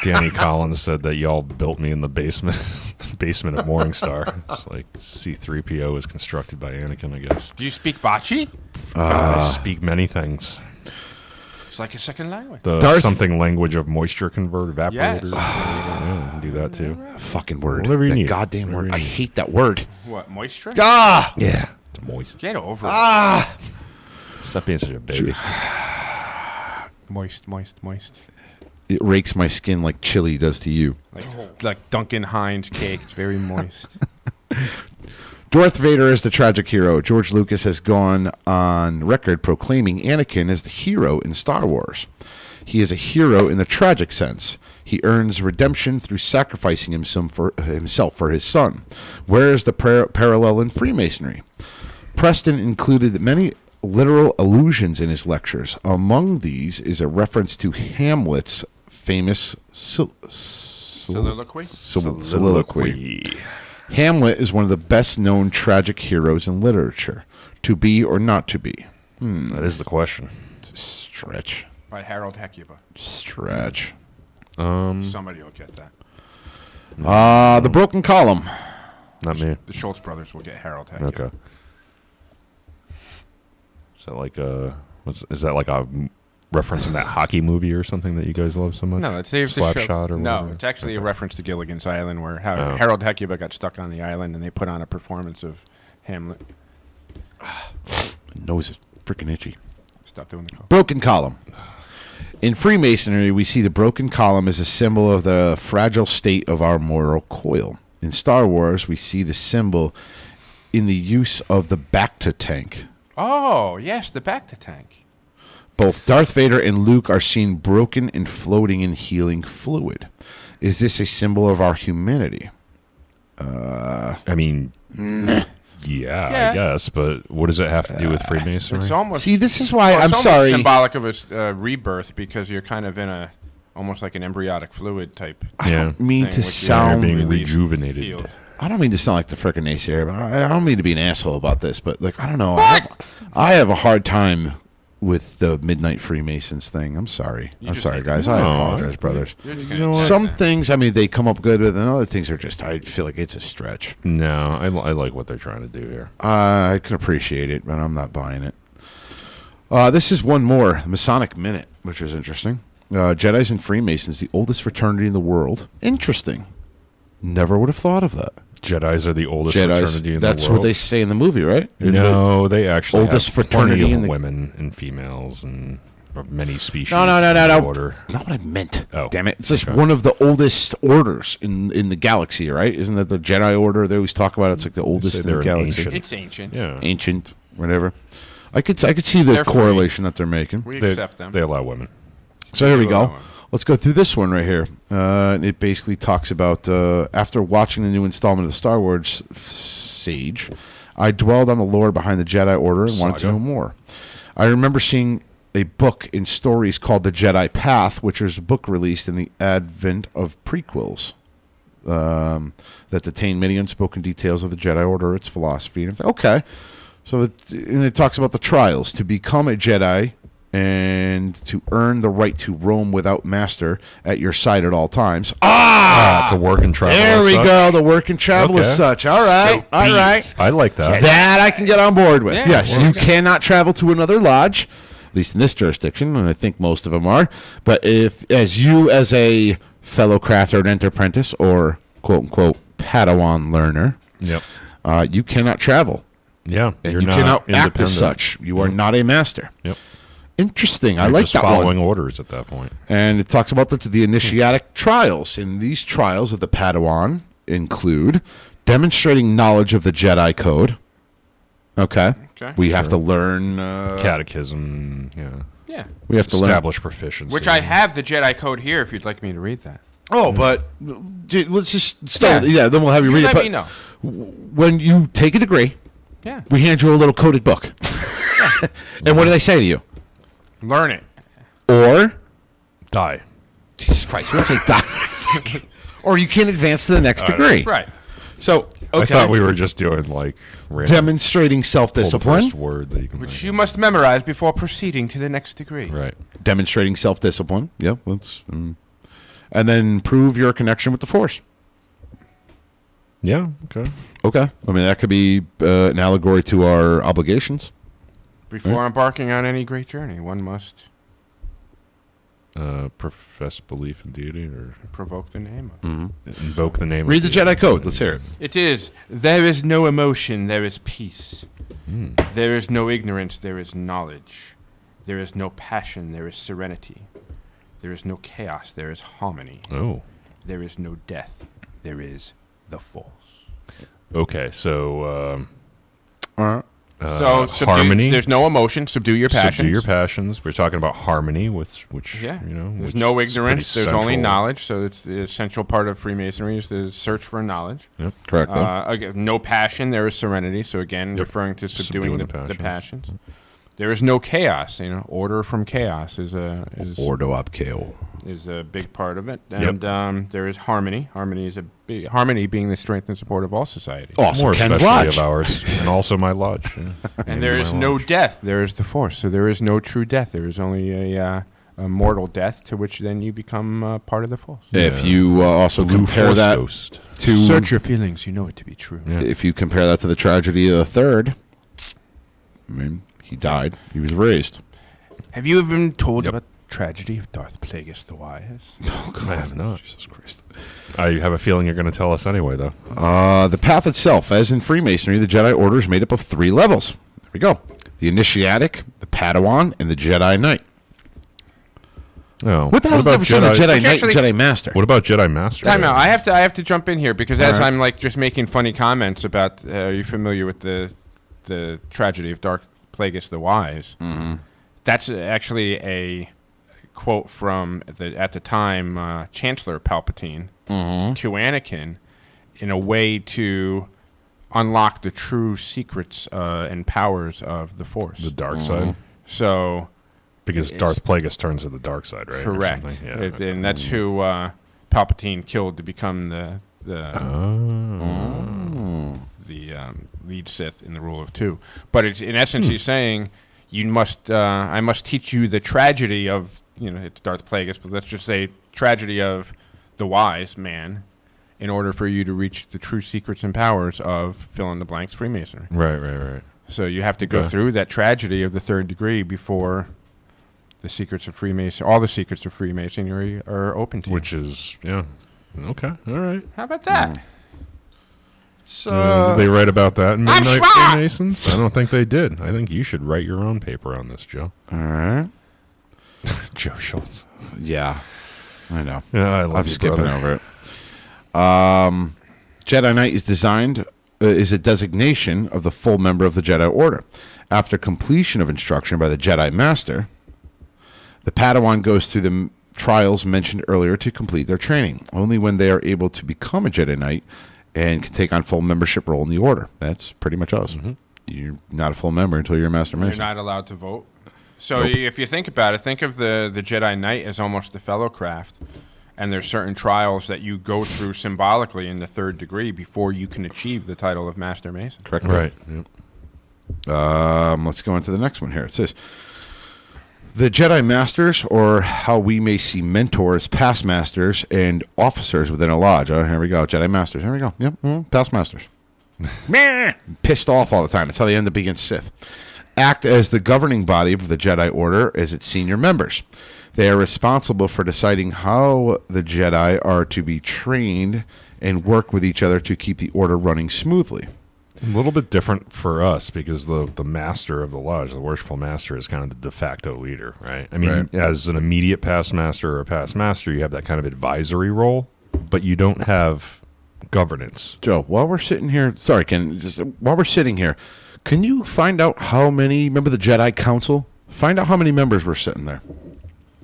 Danny Collins said that y'all built me in the basement of Morningstar. It's like C-3PO was constructed by Anakin, I guess. Do you speak Bachi? I speak many things. It's like a second language. The Darth- something language of moisture convert Yes. evaporators. Yeah, you can do that too. Fucking word. Whatever you that need. goddamn Whatever word. you I need. hate that word. What, moisture? Ah! Yeah, it's moist. Get over it. Stop being such a baby. Moist, moist, moist. It rakes my skin like chili does to you. Like Duncan Hines cake. It's very moist. Darth Vader is the tragic hero. George Lucas has gone on record proclaiming Anakin as the hero in Star Wars. He is a hero in the tragic sense. He earns redemption through sacrificing himself for his son. Where is the parallel in Freemasonry? Preston included many literal allusions in his lectures. Among these is a reference to Hamlet's famous Soliloquy? soliloquy. Hamlet is one of the best-known tragic heroes in literature. To be or not to be? That is the question. Stretch. By Harold Hecuba. Stretch. Somebody will get that. The broken column. Not me. The Schultz brothers will get Harold Hecuba. Okay. Is that like a? Is that like a reference in that hockey movie or something that you guys love so much? No, it's the Slapshot or no, whatever? it's actually a reference to Gilligan's Island, where Oh. Harold Hecuba got stuck on the island, and they put on a performance of Hamlet. Nose is freaking itchy. Stop doing the call. Broken column. In Freemasonry, we see the broken column as a symbol of the fragile state of our moral coil. In Star Wars, we see the symbol in the use of the Bacta tank. Oh, yes, the Bacta tank. Both Darth Vader and Luke are seen broken and floating in healing fluid. Is this a symbol of our humanity? I mean, yeah, Yeah. I guess. But what does it have to do with Freemasonry? It's almost See, this is why well, I'm it's sorry. almost symbolic of its rebirth, because you're kind of in a almost like an embryonic fluid type. Yeah, mean thing, to which you're sound being released, rejuvenated. healed. I don't mean to sound like the frickin' naysayer, but I don't mean to be an asshole about this, but like I don't know. I have a hard time with the Midnight Freemasons thing. I'm sorry. You I'm just sorry, have to- guys. I No. apologize, brothers. You're just You gonna know what? Some things, I mean, they come up good with, and other things are just. I feel like it's a stretch. No, I like what they're trying to do here. I can appreciate it, but I'm not buying it. This is one more Masonic Minute, which is interesting. Jedis and Freemasons, the oldest fraternity in the world. Interesting. Never would have thought of that. Jedis are the oldest fraternity in That's the world. what they say in the movie, right? No, they actually Oldest have plenty fraternity in of the- women and females and of many species. No. in the order. Not what I meant. Oh, Damn it! It's just okay. one of the oldest orders in the galaxy, right? Isn't that the Jedi Order? They always talk about it. It's like the oldest say in the they're galaxy. ancient. It's ancient. Yeah, Ancient, whatever. I could see the They're free. correlation that they're making. We they, accept them. they allow women. So here we They go. allow them. Let's go through this one right here. It basically talks about after watching the new installment of the Star Wars Sage, I dwelled on the lore behind the Jedi Order and wanted to Saga. know more. I remember seeing a book in stories called The Jedi Path, which was a book released in the advent of prequels that detained many unspoken details of the Jedi Order, its philosophy. And okay. So and it talks about the trials. To become a Jedi, and to earn the right to roam without master at your side at all times. To work and travel. There as we such. go. The work and travel as Okay. such. All right. All right. I like that. That I can get on board with. Yeah, Yes, you cannot travel to another lodge, at least in this jurisdiction, and I think most of them are. But if, as a fellow crafter and apprentice, or quote unquote Padawan learner, Yep. you cannot travel, Yeah. and You're you not cannot act as independent. such. You are not a master. Yep. Interesting. I You're like just that following one. orders at that point. And it talks about the Initiatic Trials. And these trials of the Padawan include demonstrating knowledge of the Jedi Code. Okay. We have to learn. Catechism. Yeah. Yeah. We have to learn. Establish proficiency. Which I have the Jedi Code here if you'd like me to read that. Oh, but let's just start. Yeah. Yeah, then we'll have you read Let it. But me know. when you take a degree, Yeah. we hand you a little coded book. And what do they say to you? Learn it. Or, die. Jesus Christ, we don't say die. Or you can advance to the next degree. Right. So, okay. I thought we were just doing like random Demonstrating pull the self-discipline. first word that you can Which think you must memorize before proceeding to the next degree. of. Right. Demonstrating self-discipline. Yep. And then prove your connection with the Force. Yeah. Okay. Okay. I mean, that could be an allegory to our obligations. Before embarking on any great journey, one must Profess belief in deity or provoke the name of. invoke the name. Read of the Jedi Code. Let's hear it. It is, there is no emotion, there is peace. There is no ignorance, there is knowledge. There is no passion, there is serenity. There is no chaos, there is harmony. Oh. There is no death, there is the Force. Okay. So. So subdue, harmony. there's no emotion, subdue your passions. Subdue your passions. We're talking about harmony, which Yeah. you know. There's which no is pretty ignorance, there's only central. knowledge. So it's the essential part of Freemasonry is the search for knowledge. Yep. Correct. Again, no passion, there is serenity. So again, referring to subduing the passions. passions. There is no chaos. You know, order from chaos is a big part of it. And there is harmony. Harmony being the strength and support of all society. Awesome. More Ken's especially Lodge. of ours, and also my lodge. Yeah. And there is no death. There is the Force. So there is no true death. There is only a mortal death, to which then you become part of the Force. If you also compare Force that ghost. to Search your feelings. You know it to be true. Yeah. if you compare that to the tragedy of the third, I mean, he died. He was raised. Have you ever been told Yep. about the tragedy of Darth Plagueis the Wise? Oh, God. I have not. Jesus Christ. I have a feeling you're going to tell us anyway, though. The path itself, as in Freemasonry, the Jedi Order is made up of 3 levels. There we go. The Initiatic, the Padawan, and the Jedi Knight. Oh, What the hell's the difference between a Jedi Which Knight and actually- Jedi Master? What about Jedi Master? Time out. I have to jump in here because as I'm like just making funny comments about, are you familiar with the tragedy of Darth Plagueis the Wise? Mm-hmm. That's actually a quote from at the time Chancellor Palpatine to Anakin, in a way to unlock the true secrets and powers of the Force. The dark side, So because Darth Plagueis turns to the dark side, right? Or correct, something? Yeah. and that's who Palpatine killed to become the lead Sith in the Rule of Two. But it's, in essence, he's saying I must teach you the tragedy of, it's Darth Plagueis, but let's just say tragedy of the wise man, in order for you to reach the true secrets and powers of fill in the blanks Freemasonry. Right. So you have to go through that tragedy of the third degree before the secrets of Freemasonry, all the secrets of Freemasonry are open to you. Which is, yeah. Okay, all right. How about that? Did they write about that in I'm Midnight smart! Freemasons? I don't think they did. I think you should write your own paper on this, Joe. All right. Joe Schultz. Yeah, I know. Yeah, I love I'm you, skipping brother. over it. Jedi Knight is a designation of the full member of the Jedi Order. After completion of instruction by the Jedi Master, the Padawan goes through the trials mentioned earlier to complete their training. Only when they are able to become a Jedi Knight and can take on full membership role in the Order. That's pretty much us. Mm-hmm. You're not a full member until you're a Master Mason. You're not allowed to vote. So if you think about it, think of the Jedi Knight as almost the fellow craft. And there's certain trials that you go through symbolically in the third degree before you can achieve the title of Master Mason. Correct. Right. Yep. Let's go into the next one here. It says, The Jedi Masters, or how we may see mentors, past masters, and officers within a lodge. Oh, here we go. Jedi Masters. Here we go. Yep. Past masters. Pissed off all the time. That's how they end up being Sith. Act as the governing body of the Jedi Order as its senior members. They are responsible for deciding how the Jedi are to be trained and work with each other to keep the Order running smoothly. A little bit different for us because the master of the lodge, the worshipful master, is kind of the de facto leader, right? I mean, as an immediate past master or a past master, you have that kind of advisory role, but you don't have governance. Joe, while we're sitting here, sorry, Ken, just while we're sitting here, can you find out how many, remember the Jedi Council? Find out how many members were sitting there.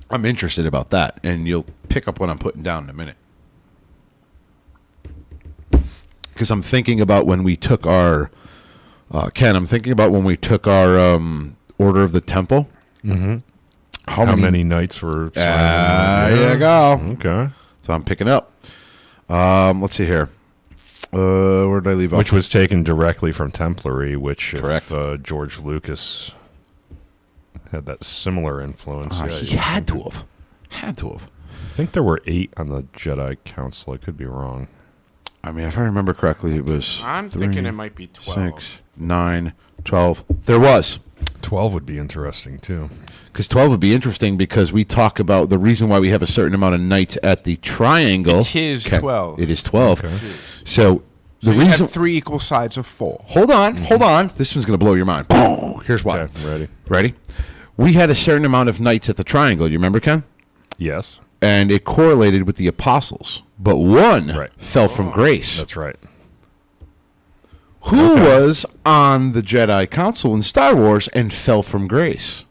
I'm interested about that, and you'll pick up what I'm putting down in a minute. Because I'm thinking about when we took our, Ken, I'm thinking about when we took our Order of the Temple. Mm-hmm. How many knights were... There you go. Okay. So I'm picking up. Let's see here. Where did I leave off? Which was taken directly from Templary, which Correct. If George Lucas had that similar influence. He had to have. Had to have. I think there were 8 on the Jedi Council. I could be wrong. I mean, if I remember correctly, it was... I'm thinking it might be 12. 6, 9, 12. There was. 12 would be interesting, too. Because 12 would be interesting because we talk about the reason why we have a certain amount of knights at the triangle. It is 12. It is 12. Okay. So the you reason... have 3 equal sides of 4. Hold on. This one's going to blow your mind. Here's why. Okay, Ready? We had a certain amount of knights at the triangle. You remember, Ken? Yes. And it correlated with the apostles. But one fell from grace. That's right. Who was on the Jedi Council in Star Wars and fell from grace?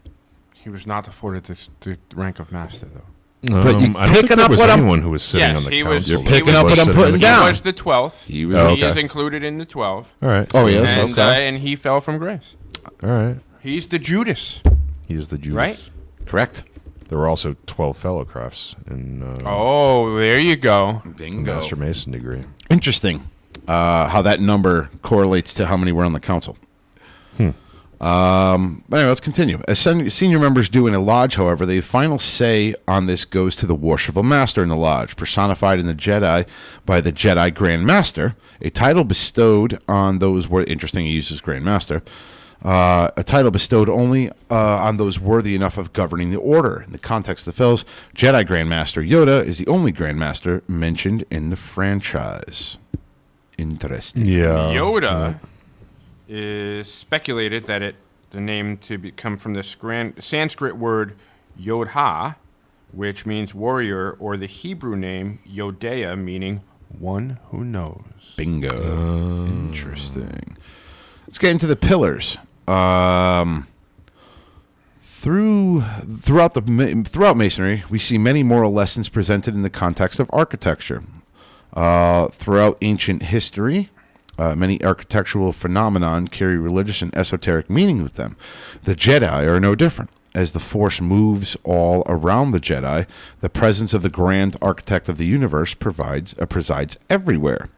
He was not afforded the rank of master, though. But you I don't think picking there up was what I'm- anyone who was sitting Yes, on the he council. was- You're he picking was- up what I'm putting He down. was the 12th. He was- He is Okay. included in the 12. All right. Oh, he is? And, Okay. and he fell from grace. All right. He's the Judas, He's the Judas. right? Correct. There were also 12 fellow crafts in Oh, there you go. Bingo. Master Mason degree. Interesting how that number correlates to how many were on the council. But anyway, let's continue. As senior members do in a lodge, however, the final say on this goes to the worshipful master in the lodge, personified in the Jedi by the Jedi Grand Master, a title bestowed on those interesting he uses Grand Master, a title bestowed only on those worthy enough of governing the order. In the context of the films, Jedi Grand Master Yoda is the only Grand Master mentioned in the franchise. Interesting. Yeah. Yoda is speculated that the name to come from the Sanskrit word Yodha, which means warrior, or the Hebrew name Yodea, meaning one who knows. Bingo. Interesting. Let's get into the pillars. Throughout Masonry, we see many moral lessons presented in the context of architecture. Throughout ancient history, many architectural phenomenon carry religious and esoteric meaning with them. The Jedi are no different. As the Force moves all around the Jedi, the presence of the grand architect of the universe presides everywhere.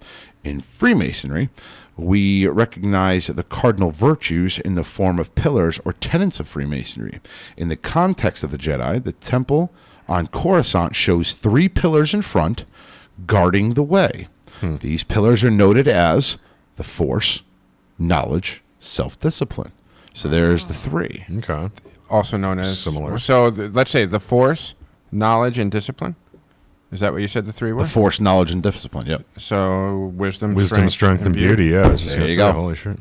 In Freemasonry, we recognize the cardinal virtues in the form of pillars or tenets of Freemasonry. In the context of the Jedi, the temple on Coruscant shows 3 pillars in front, guarding the way. These pillars are noted as the Force, knowledge, self-discipline. So there's the 3. Okay. Also known as... Similar. So let's say the Force, knowledge, and discipline. Is that what you said the 3 were? The Force, knowledge, and discipline, yep. So wisdom, Strength, and beauty. Yeah. I was just There gonna you say, go. Holy shit.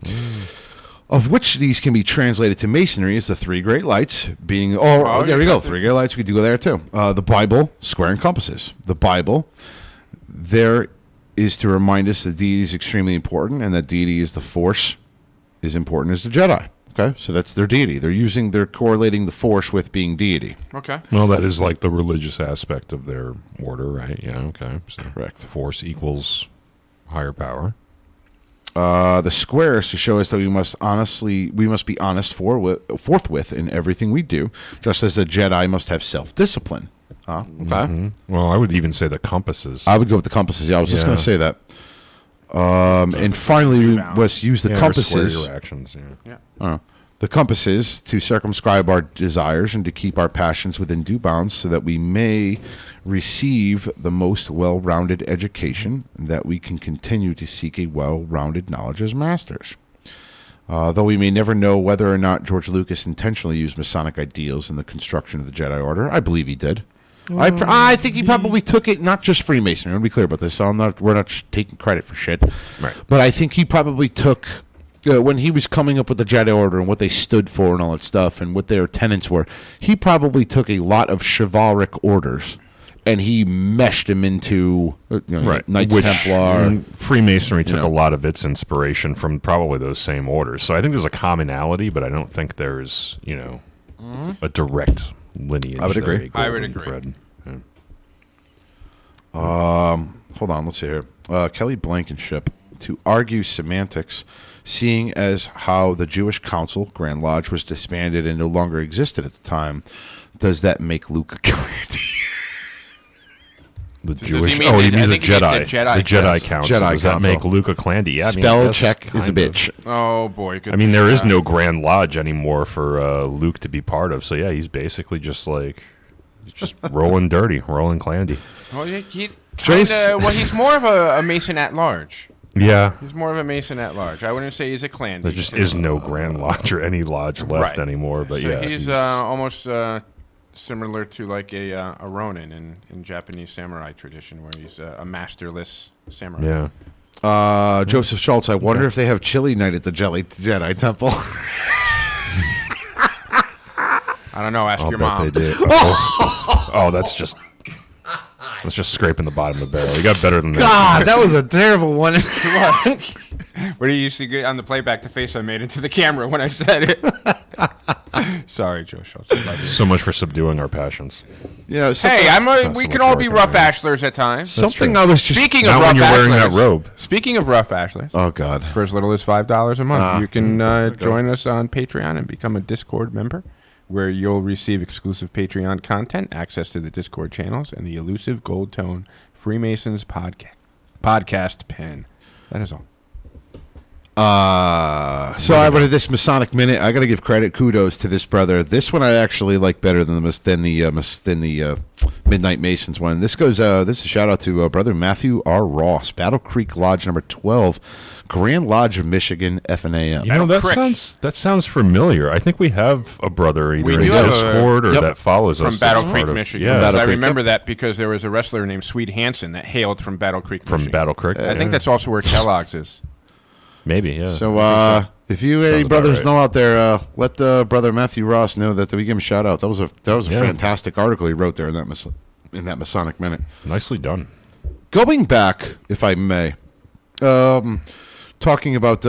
Of which these can be translated to Masonry as the 3 great lights, being... Oh, there we you go, got 3 great lights, we do go there too. The Bible, square and compasses. The Bible, there is to remind us that deity is extremely important, and that deity is the Force, is important as the Jedi. Okay, so that's their deity. They're correlating the Force with being deity. Okay. Well, that is like the religious aspect of their order, right? Yeah, okay. So Correct. Force equals higher power. The square is to show us that we must be honest forthwith in everything we do, just as the Jedi must have self-discipline. Okay. Mhm. Well, I would even say the compasses. I would go with the compasses. Yeah, I was just Yeah. going to say that. And finally, we must use the Yeah, or compasses. square your actions. Yeah. Yeah. The compass is to circumscribe our desires and to keep our passions within due bounds so that we may receive the most well-rounded education and that we can continue to seek a well-rounded knowledge as masters. Though we may never know whether or not George Lucas intentionally used Masonic ideals in the construction of the Jedi Order, I believe he did. I think he probably took it, not just Freemasonry. I want to be clear about this. So we're not taking credit for shit. Right. But I think he probably took, when he was coming up with the Jedi Order and what they stood for and all that stuff and what their tenets were, he probably took a lot of chivalric orders and he meshed them into Knights Templar. Freemasonry took a lot of its inspiration from probably those same orders. So I think there's a commonality, but I don't think there's, a direct lineage. I would agree. I would agree. Yeah. Hold on, let's see here. Kelly Blankenship, to argue semantics, seeing as how the Jewish Council, Grand Lodge, was disbanded and no longer existed at the time, does that make Luke a Kennedy? The Does Jewish. he mean Oh, he the- means I the think he means Jedi. the Jedi Jedi Council. Jedi Does that Council. make Luke a Clandy? Yeah, Spell yes, check is a kind of. bitch. Oh boy! Good I mean, thing, there is no Grand Lodge anymore for Luke to be part of. So yeah, he's basically just rolling dirty, rolling Clandy. Well, he's Trace- kind of. Well, he's more of a Mason at large. Yeah, He's more of a Mason at large. I wouldn't say he's a clan. there just is no Grand Lodge or any lodge left anymore. But so yeah, he's almost similar to like a Ronin in Japanese samurai tradition, where he's a masterless samurai. yeah. Joseph Schultz, I wonder if they have chili night at the Jedi Temple. I don't know. Ask I'll your bet mom. they did. Oh, that's just scraping the bottom of the barrel. You got better than that. God, that was a terrible one. What do you used to get on the playback? The face I made into the camera when I said it. Sorry, Joe Schultz. I love you. So much for subduing our passions. Hey, so we can much all be work rough on that. ashlers at times. something true. I was just Speaking Not of when rough you're wearing ashlers, that robe. Speaking of rough ashlers, Oh God. for as little as $5 a month, you can join us on Patreon and become a Discord member, where you'll receive exclusive Patreon content, access to the Discord channels, and the elusive gold tone Freemasons podcast pen. That is all. So I wanted this Masonic minute. I got to give credit, kudos to this brother. This one I actually like better than the Midnight Masons one. This goes. This is a shout out to brother Matthew R. Ross, Battle Creek Lodge number 12, Grand Lodge of Michigan, FNAM. You know, Crick. that sounds familiar. I think we have a brother either We in do have a- Discord or Yep. that follows From us. Battle that's Creek, part of- Michigan. Yeah, Battle I Creek, remember that because there was a wrestler named Swede Hansen that hailed from Battle Creek, from Michigan. Battle Creek. I think that's also where Kellogg's is. maybe. Yeah. So if you any Sounds about brothers right. know out there, let brother Matthew Ross know that we give him a shout out. That was a Yeah. fantastic article he wrote there in that Masonic minute. Nicely done. Going back, if I may, talking about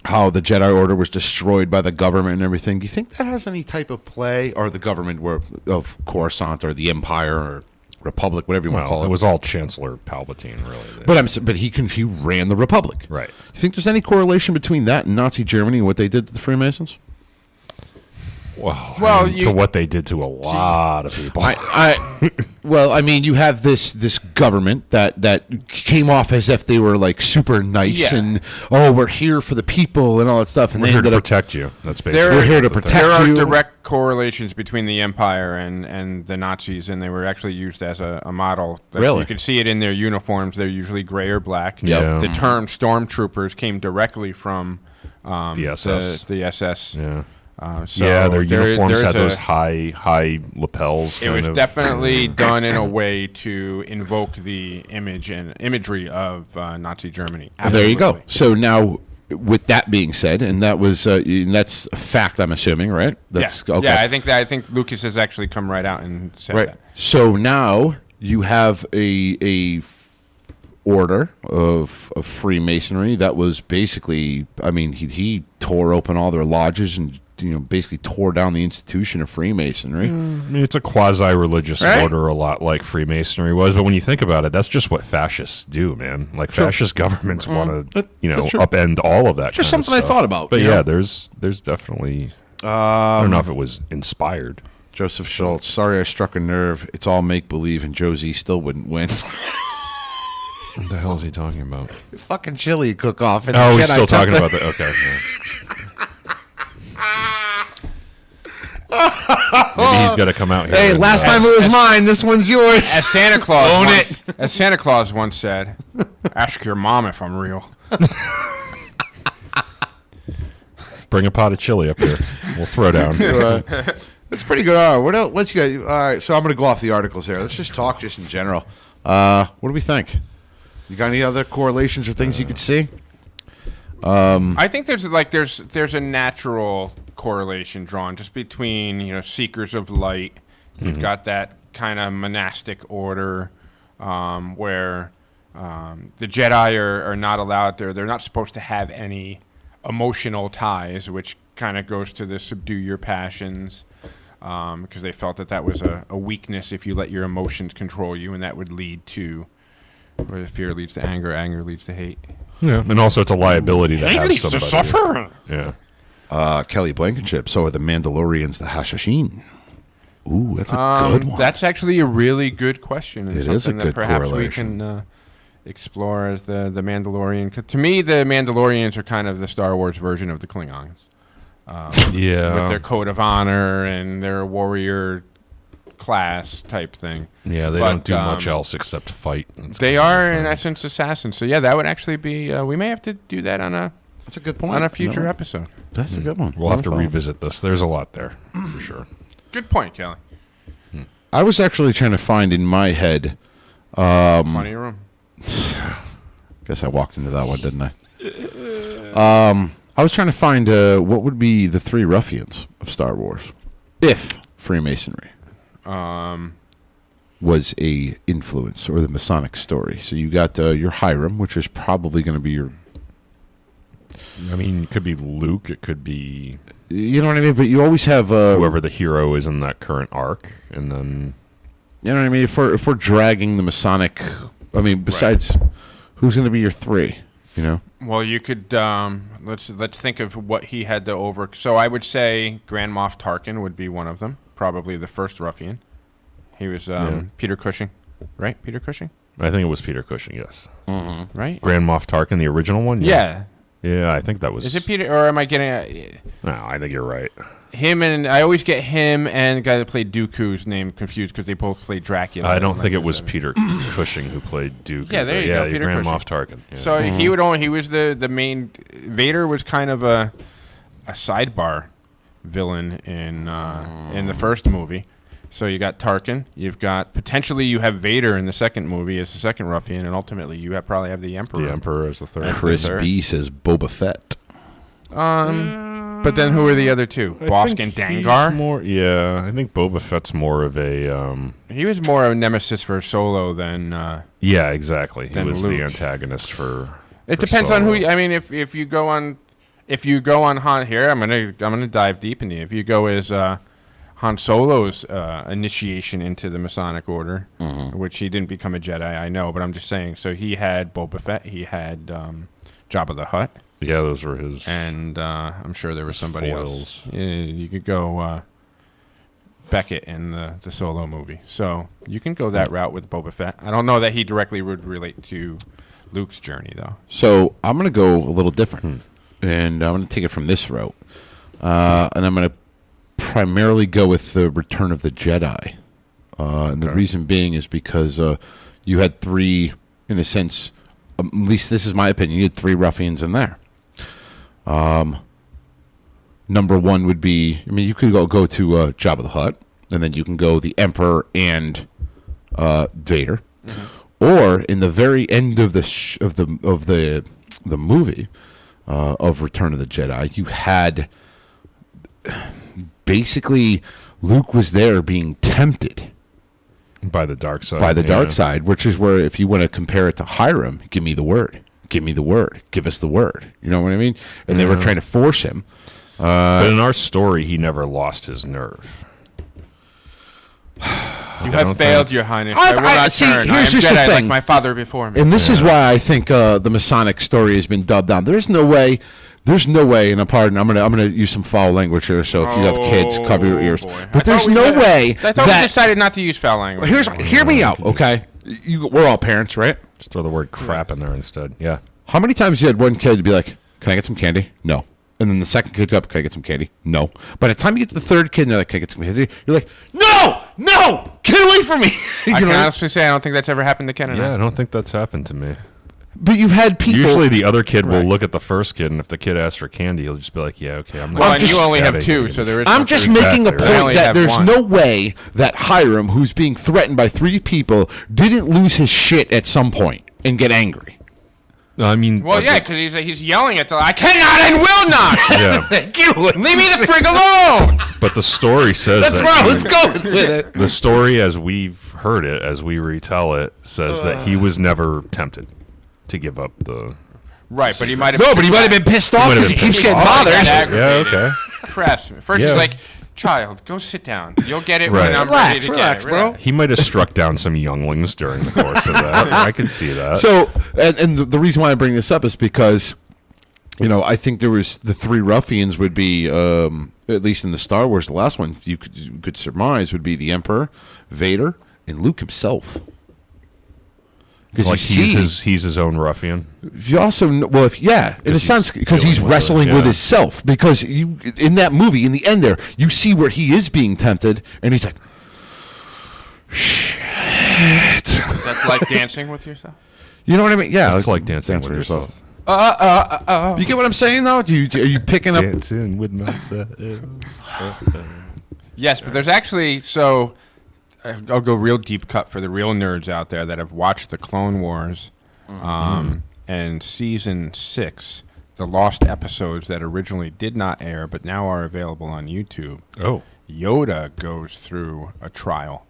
how the Jedi Order was destroyed by the government and everything, do you think that has any type of play, or the government of Coruscant or the Empire or Republic, whatever you want to call Well, it? it was all Chancellor Palpatine, really. But he ran the Republic. Right. You think there's any correlation between that and Nazi Germany and what they did to the Freemasons? Well, to what they did to a lot of people. Well, I mean, you have this government that came off as if they were like super nice Yeah. and we're here for the people and all that stuff, and We're they here to ended up protect you. That's basically. We're here to what the protect thing- There are you. direct correlations between the Empire and the Nazis, and they were actually used as a model. Really? You can see it in their uniforms. They're usually gray or black. Yeah. The term stormtroopers came directly from The SS. The SS. Yeah. So Yeah, their there- uniforms there's had those a- high lapels. It kind was of. definitely done in a way to invoke the imagery of Nazi Germany. There you go. Absolutely. So now, with that being said, and that was and that's a fact, I'm assuming, right? That's Yeah. okay. Yeah, I think Lucas has actually come right out and said Right. that. So now you have a order of Freemasonry that was basically, I mean, he tore open all their lodges and basically tore down the institution of Freemasonry. I mean, it's a quasi-religious Right? order, a lot like Freemasonry was. But when you think about it, that's just what fascists do, man. Like fascist governments want to, That's true. upend all of that. Just kind of something I stuff. thought about, But you yeah, know? there's definitely. I don't know if it was inspired. Joseph Schultz, sorry I struck a nerve. It's all make-believe, and Josie still wouldn't win. What the hell is he talking about? Fucking chili cook-off. Oh, he's still talking about that. Okay. Maybe he's got to come out here. Hey, and, last time it was mine. This one's yours. As Santa Claus Own once, as Santa Claus once said, "Ask your mom if I'm real." bring a pot of chili up here. We'll throw down. That's pretty good. All right, what else? What's you got? All right, so I'm going to go off the articles here. Let's just talk just in general. What do we think? You got any other correlations or things you could see? I think there's a natural correlation drawn just between seekers of light. You've got that kind of monastic order where the Jedi are not allowed. They're not supposed to have any emotional ties, which kind of goes to the subdue your passions, because they felt that was a weakness if you let your emotions control you, and that would lead to, where fear leads to anger, anger leads to hate. Yeah, and also it's a liability to have leads to somebody. suffer. Yeah. Kelly Blankenship. So are the Mandalorians the Hashashin? Ooh, that's a good one. That's actually a really good question. And It is a something good that perhaps correlation. we can explore as the Mandalorian. 'Cause to me, the Mandalorians are kind of the Star Wars version of the Klingons. Yeah. With their code of honor and their warrior class type thing. Yeah, they But, don't do much else except fight. That's They kind of are, the in thing. essence, assassins. So, yeah, that would actually be... we may have to do that on a That's a good point. future No, episode. That's a good one. We'll have to Well thought. revisit this. There's a lot there, for sure. Good point, Kelly. I was actually trying to find in my head. Plenty of room. Guess I walked into that one, didn't I? I was trying to find what would be the three ruffians of Star Wars if Freemasonry was a influence, or the Masonic story. So you got your Hiram, which is probably going to be your... I mean, it could be Luke. It could be You know what I mean? But you always have... whoever the hero is in that current arc. And then... You know what I mean? If we're dragging the Masonic... I mean, besides... Who's going to be your three? You know? Well, you could let's think of what he had to over. So I would say Grand Moff Tarkin would be one of them, probably the first ruffian. He was Peter Cushing, right? Peter Cushing, I think it was Peter Cushing, yes. right? Grand Moff Tarkin, the original one? Yeah. Yeah, I think that was... Is it Peter, or am I getting No, I think you're right. him? And I always get him and the guy that played Dooku's name confused because they both played Dracula. I don't think it was Peter Cushing who played Duke. Yeah, there you go, Peter Grand Cushing. Moff Tarkin. Yeah. So he was the main. Vader was kind of a sidebar villain in the first movie. So you got Tarkin. You've got potentially you have Vader in the second movie as the second ruffian, and ultimately you probably have the Emperor. The Emperor as the third. Chris third. B says Boba Fett. But then who are the other two? Bosk and Dangar. Yeah, I think Boba Fett's more of a... He was more of a nemesis for Solo than. yeah, exactly. He Then was Luke. the antagonist for... It for depends on who. Solo. I mean, if you go on Han here, I'm gonna dive deep into you. If you go as Han Solo's initiation into the Masonic Order, which he didn't become a Jedi, I know, but I'm just saying. So he had Boba Fett, he had Jabba the Hutt, Yeah, those were his... and I'm sure there was somebody foils. else. Yeah, you could go Beckett in the Solo movie. So you can go that route with Boba Fett. I don't know that he directly would relate to Luke's journey, though. So I'm going to go a little different, and I'm going to take it from this route, and I'm going to primarily go with the Return of the Jedi, and the reason being is because you had three, in a sense, at least this is my opinion, you had three ruffians in there. Number one would be, I mean, you could go to Jabba the Hutt, and then you can go the Emperor and Vader. Or in the very end of the movie of Return of the Jedi, you had basically Luke was there being tempted By the dark side. by the dark side, which is where, if you want to compare it to Hiram, give me the word, give me the word, give us the word. You know what I mean? And they were trying to force him. But in our story, he never lost his nerve. You have failed, Your Highness. I- I will I- not see, turn. I am here's just the Jedi like thing. my father before me. And this is why I think the Masonic story has been dubbed down. There's no way, and a pardon, I'm gonna use some foul language here. So if you have kids, cover your ears. Boy. But there's no way I thought we decided not to use foul language. Hear me out, okay? We're all parents, right? Just throw the word crap in there instead. Yeah. How many times you had one kid be like, "Can I get some candy?" No. And then the second kid's up, can I get some candy? No. By the time you get to the third kid, and they're like, can I get some candy? You're like, no, get away from me. I can honestly say I don't think that's ever happened to Ken and Yeah, I don't think that's happened to me. But you've had people. Usually the other kid will look at the first kid, and if the kid asks for candy, he'll just be like, yeah, okay, I'm not. Well, and you only have two, so there is. I'm just making a point that there's no way that Hiram, who's being threatened by 3 people, didn't lose his shit at some point and get angry. I mean, well, yeah, because he's yelling at I cannot and will not. Yeah. Thank you. Leave me the frig alone. But the story says that's where I was going with it. The story, as we've heard it, as we retell it, says that he was never tempted to give up the. Right, but he might have. No, but he might have been pissed off because he keeps getting bothered. Yeah, okay. Press me. First, he's like, "Child, go sit down. You'll get it Right. when I'm ready to get it." Bro. He might have struck down some younglings during the course of that. I could see that. So, and the reason why I bring this up is because, I think there was the 3 ruffians would be, at least in the Star Wars, the last one you could surmise would be the Emperor, Vader, and Luke himself. Because like he's his own ruffian. You also in a sense, because he's wrestling with himself. Because in that movie, in the end there, you see where he is being tempted, and he's like, shit. Is that like dancing with yourself? You know what I mean? Yeah, it's like dancing with yourself. You get what I'm saying, though? Are you picking up? Dancing with myself. Yes, but there's actually I'll go real deep cut for the real nerds out there that have watched the Clone Wars and Season 6, the lost episodes that originally did not air but now are available on YouTube. Oh. Yoda goes through a trial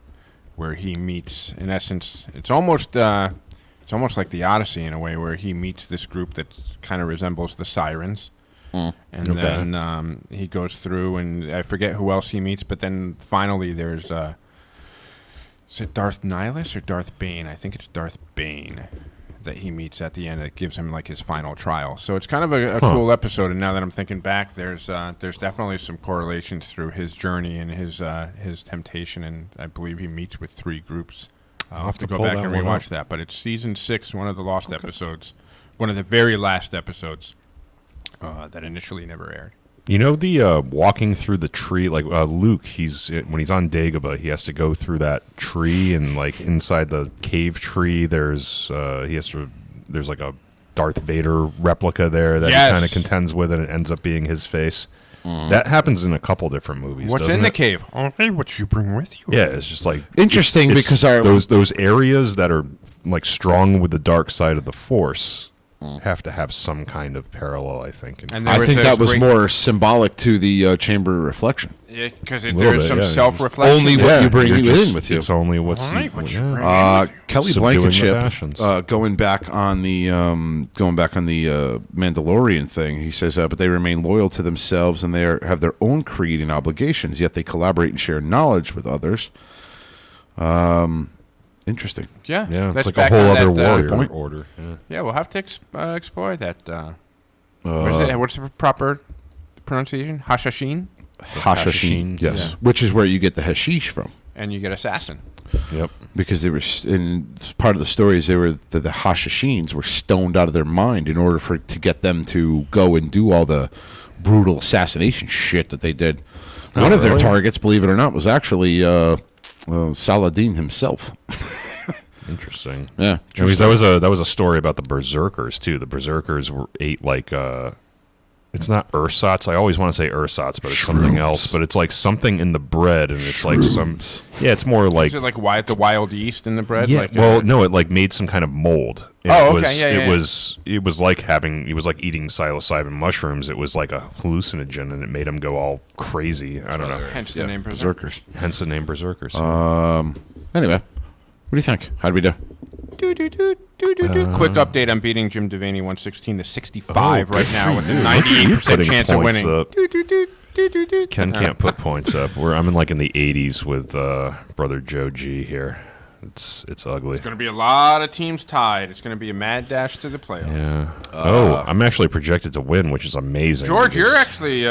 where he meets, in essence, it's almost like the Odyssey in a way, where he meets this group that kind of resembles the Sirens. And then he goes through, and I forget who else he meets, but then finally there's... is it Darth Nihilus or Darth Bane? I think it's Darth Bane that he meets at the end that gives him like his final trial. So it's kind of a cool episode. And now that I'm thinking back, there's definitely some correlations through his journey and his temptation. And I believe he meets with 3 groups. I'll have to go back and rewatch that. But it's Season 6, one of the lost episodes, one of the very last episodes that initially never aired. You know the walking through the tree, like Luke, when he's on Dagobah, he has to go through that tree, and like inside the cave tree, there's like a Darth Vader replica there that he kind of contends with, and it ends up being his face. That happens in a couple different movies. What's in the cave? Only what you bring with you. Yeah, it's just like interesting because those areas that are like strong with the dark side of the Force have to have some kind of parallel, I think. And I think that was more symbolic to the chamber of reflection. Yeah, because there is some self-reflection. Only what you bring in with you. It's only what you bring Kelly Blankenship, going back on the Mandalorian thing, he says, but they remain loyal to themselves and they have their own creed and obligations, yet they collaborate and share knowledge with others. Interesting. Yeah. It's like a whole other warrior order. Yeah, we'll have to explore that. What's the proper pronunciation? Hashashin? Hashashin, yes. Yeah. Which is where you get the hashish from. And you get assassin. Yep. Because they were, in part of the story is the Hashashins were stoned out of their mind in order to get them to go and do all the brutal assassination shit that they did. One of their targets, believe it or not, was actually Saladin himself. Interesting. Yeah. Anyways, that was a story about the Berserkers too. The Berserkers ate like it's not ersatz. I always want to say ersatz, but it's something else. But it's like something in the bread, and it's like some. Yeah, it's more like. Is it like the wild yeast in the bread? Yeah. Like, no, it like made some kind of mold. Okay. It was like eating psilocybin mushrooms. It was like a hallucinogen, and it made them go all crazy. I don't know. Hence the name Berserkers. Hence the name Berserkers. Anyway, what do you think? How did we do? Quick update. I'm beating Jim Devaney 116 to 65 right now with a 98% chance of winning. Ken can't put points up. I'm in the 80s with brother Joe G here. It's ugly. It's going to be a lot of teams tied. It's going to be a mad dash to the playoffs. Yeah. I'm actually projected to win, which is amazing. George, you're actually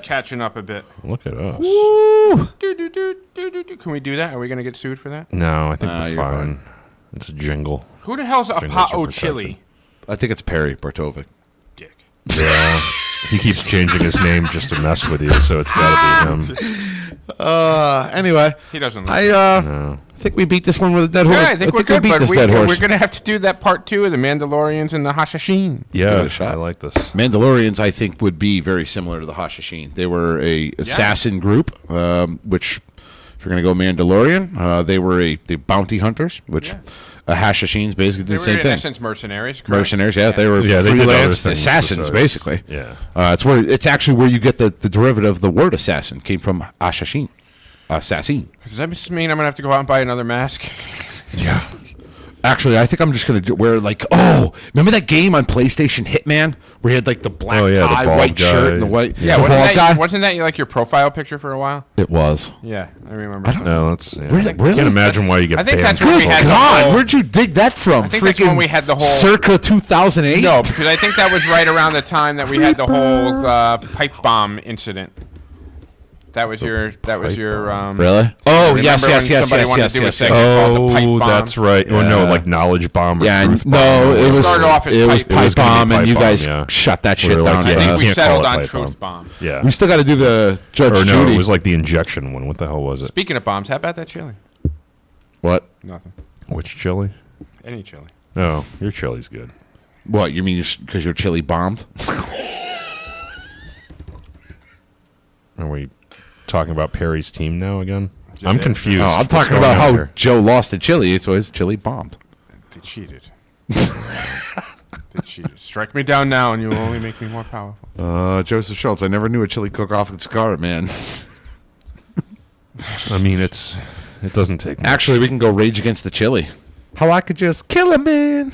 catching up a bit. Look at us. Woo! Can we do that? Are we going to get sued for that? No, I think we're fine. It's a jingle. Who the hell's Apato Chili? I think it's Perry Bartovic. Dick. Yeah. He keeps changing his name just to mess with you, so it's got to be him. Anyway, He doesn't. I think we beat this one with a dead horse. Yeah, I think we're good, we beat but this dead horse. we're going to have to do that part 2 of the Mandalorians and the Hashashin. Yeah, a shot. I like this. Mandalorians, I think, would be very similar to the Hashashin. They were a assassin group, which, if you're going to go Mandalorian, they were the bounty hunters, which Hashashins basically did the same in thing. essence mercenaries, correct? Mercenaries, yeah, they were They did other freelance things assassins, besides- basically. Yeah. It's actually where you get the derivative. The word assassin came from Hashashin, assassin. Does that mean I'm going to have to go out and buy another mask? Yeah. Actually, I think I'm just gonna wear remember that game on PlayStation, Hitman, where he had like the black the tie, bald white guy. shirt, and the white Yeah, the bald guy. wasn't that like your profile picture for a while? It was. Yeah, I remember. No, that's. Yeah. Really? I can't imagine why you get I think banned. that's where we Good had the God, whole- where'd you dig that from? I think that's when we had the whole- circa 2008. No, because I think that was right around the time that we had the whole pipe bomb incident. That was your. Really? Oh, remember yes, when yes, yes, somebody yes, wanted yes, to do a yes. segment called the pipe Oh, bomb? that's right. Oh no, Yeah. like knowledge bomb or Yeah, truth bomb. no, it was started off as it was pipe pipe bomb. bomb, and you Pipe guys bomb, yeah. shut that We shit were like, down. yeah, I you think we can't settled call it on pipe truth bomb. bomb. Yeah. We still got to do the Judge Or no, Judy. it was like the injection one. What the hell was it? Speaking of bombs, how about that chili? What? Nothing. Which chili? Any chili. Oh, your chili's good. What? You mean because your chili bombed? Are we talking about Perry's team now again? I'm confused. No, I'm What's talking going about on how here? Joe lost to chili, so his chili bombed. They cheated. They cheated. Strike me down now, and you will only make me more powerful. Joseph Schultz, I never knew a chili cook-off could scar it, man. I mean, it doesn't take much. Actually, we can go Rage Against the Chili. How I could just kill a man.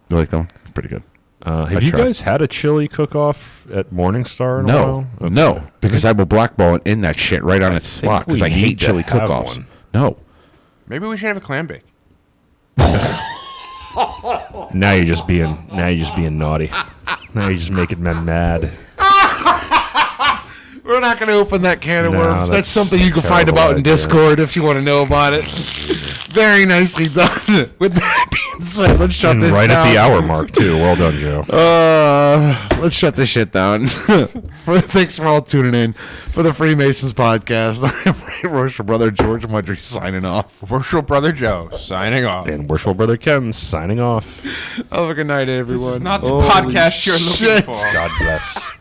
You like that one? Pretty good. Have you tried. guys had a chili cook-off at Morningstar in a No, while? Okay. no, because I will blackball it in that shit right on its think spot because we I hate need to chili have cook-offs. one. No. Maybe we should have a clam bake. Now you're just being naughty. Now you're just making men mad. We're not going to open that can of No, worms. That's that's something you a can find terrible about in idea. Discord if you want to know about it. Very nicely done. With that being said, let's shut And this right down. at the hour mark, too. Well done, Joe. Let's shut this shit down. Thanks for all tuning in for the Freemasons podcast. I'm Ray Rocher, brother George Mudry signing off. Virtual Brother Joe signing off. And Worshipful Brother Ken signing off. Have a good night, everyone. This is not the Holy podcast you're looking shit. for. God bless.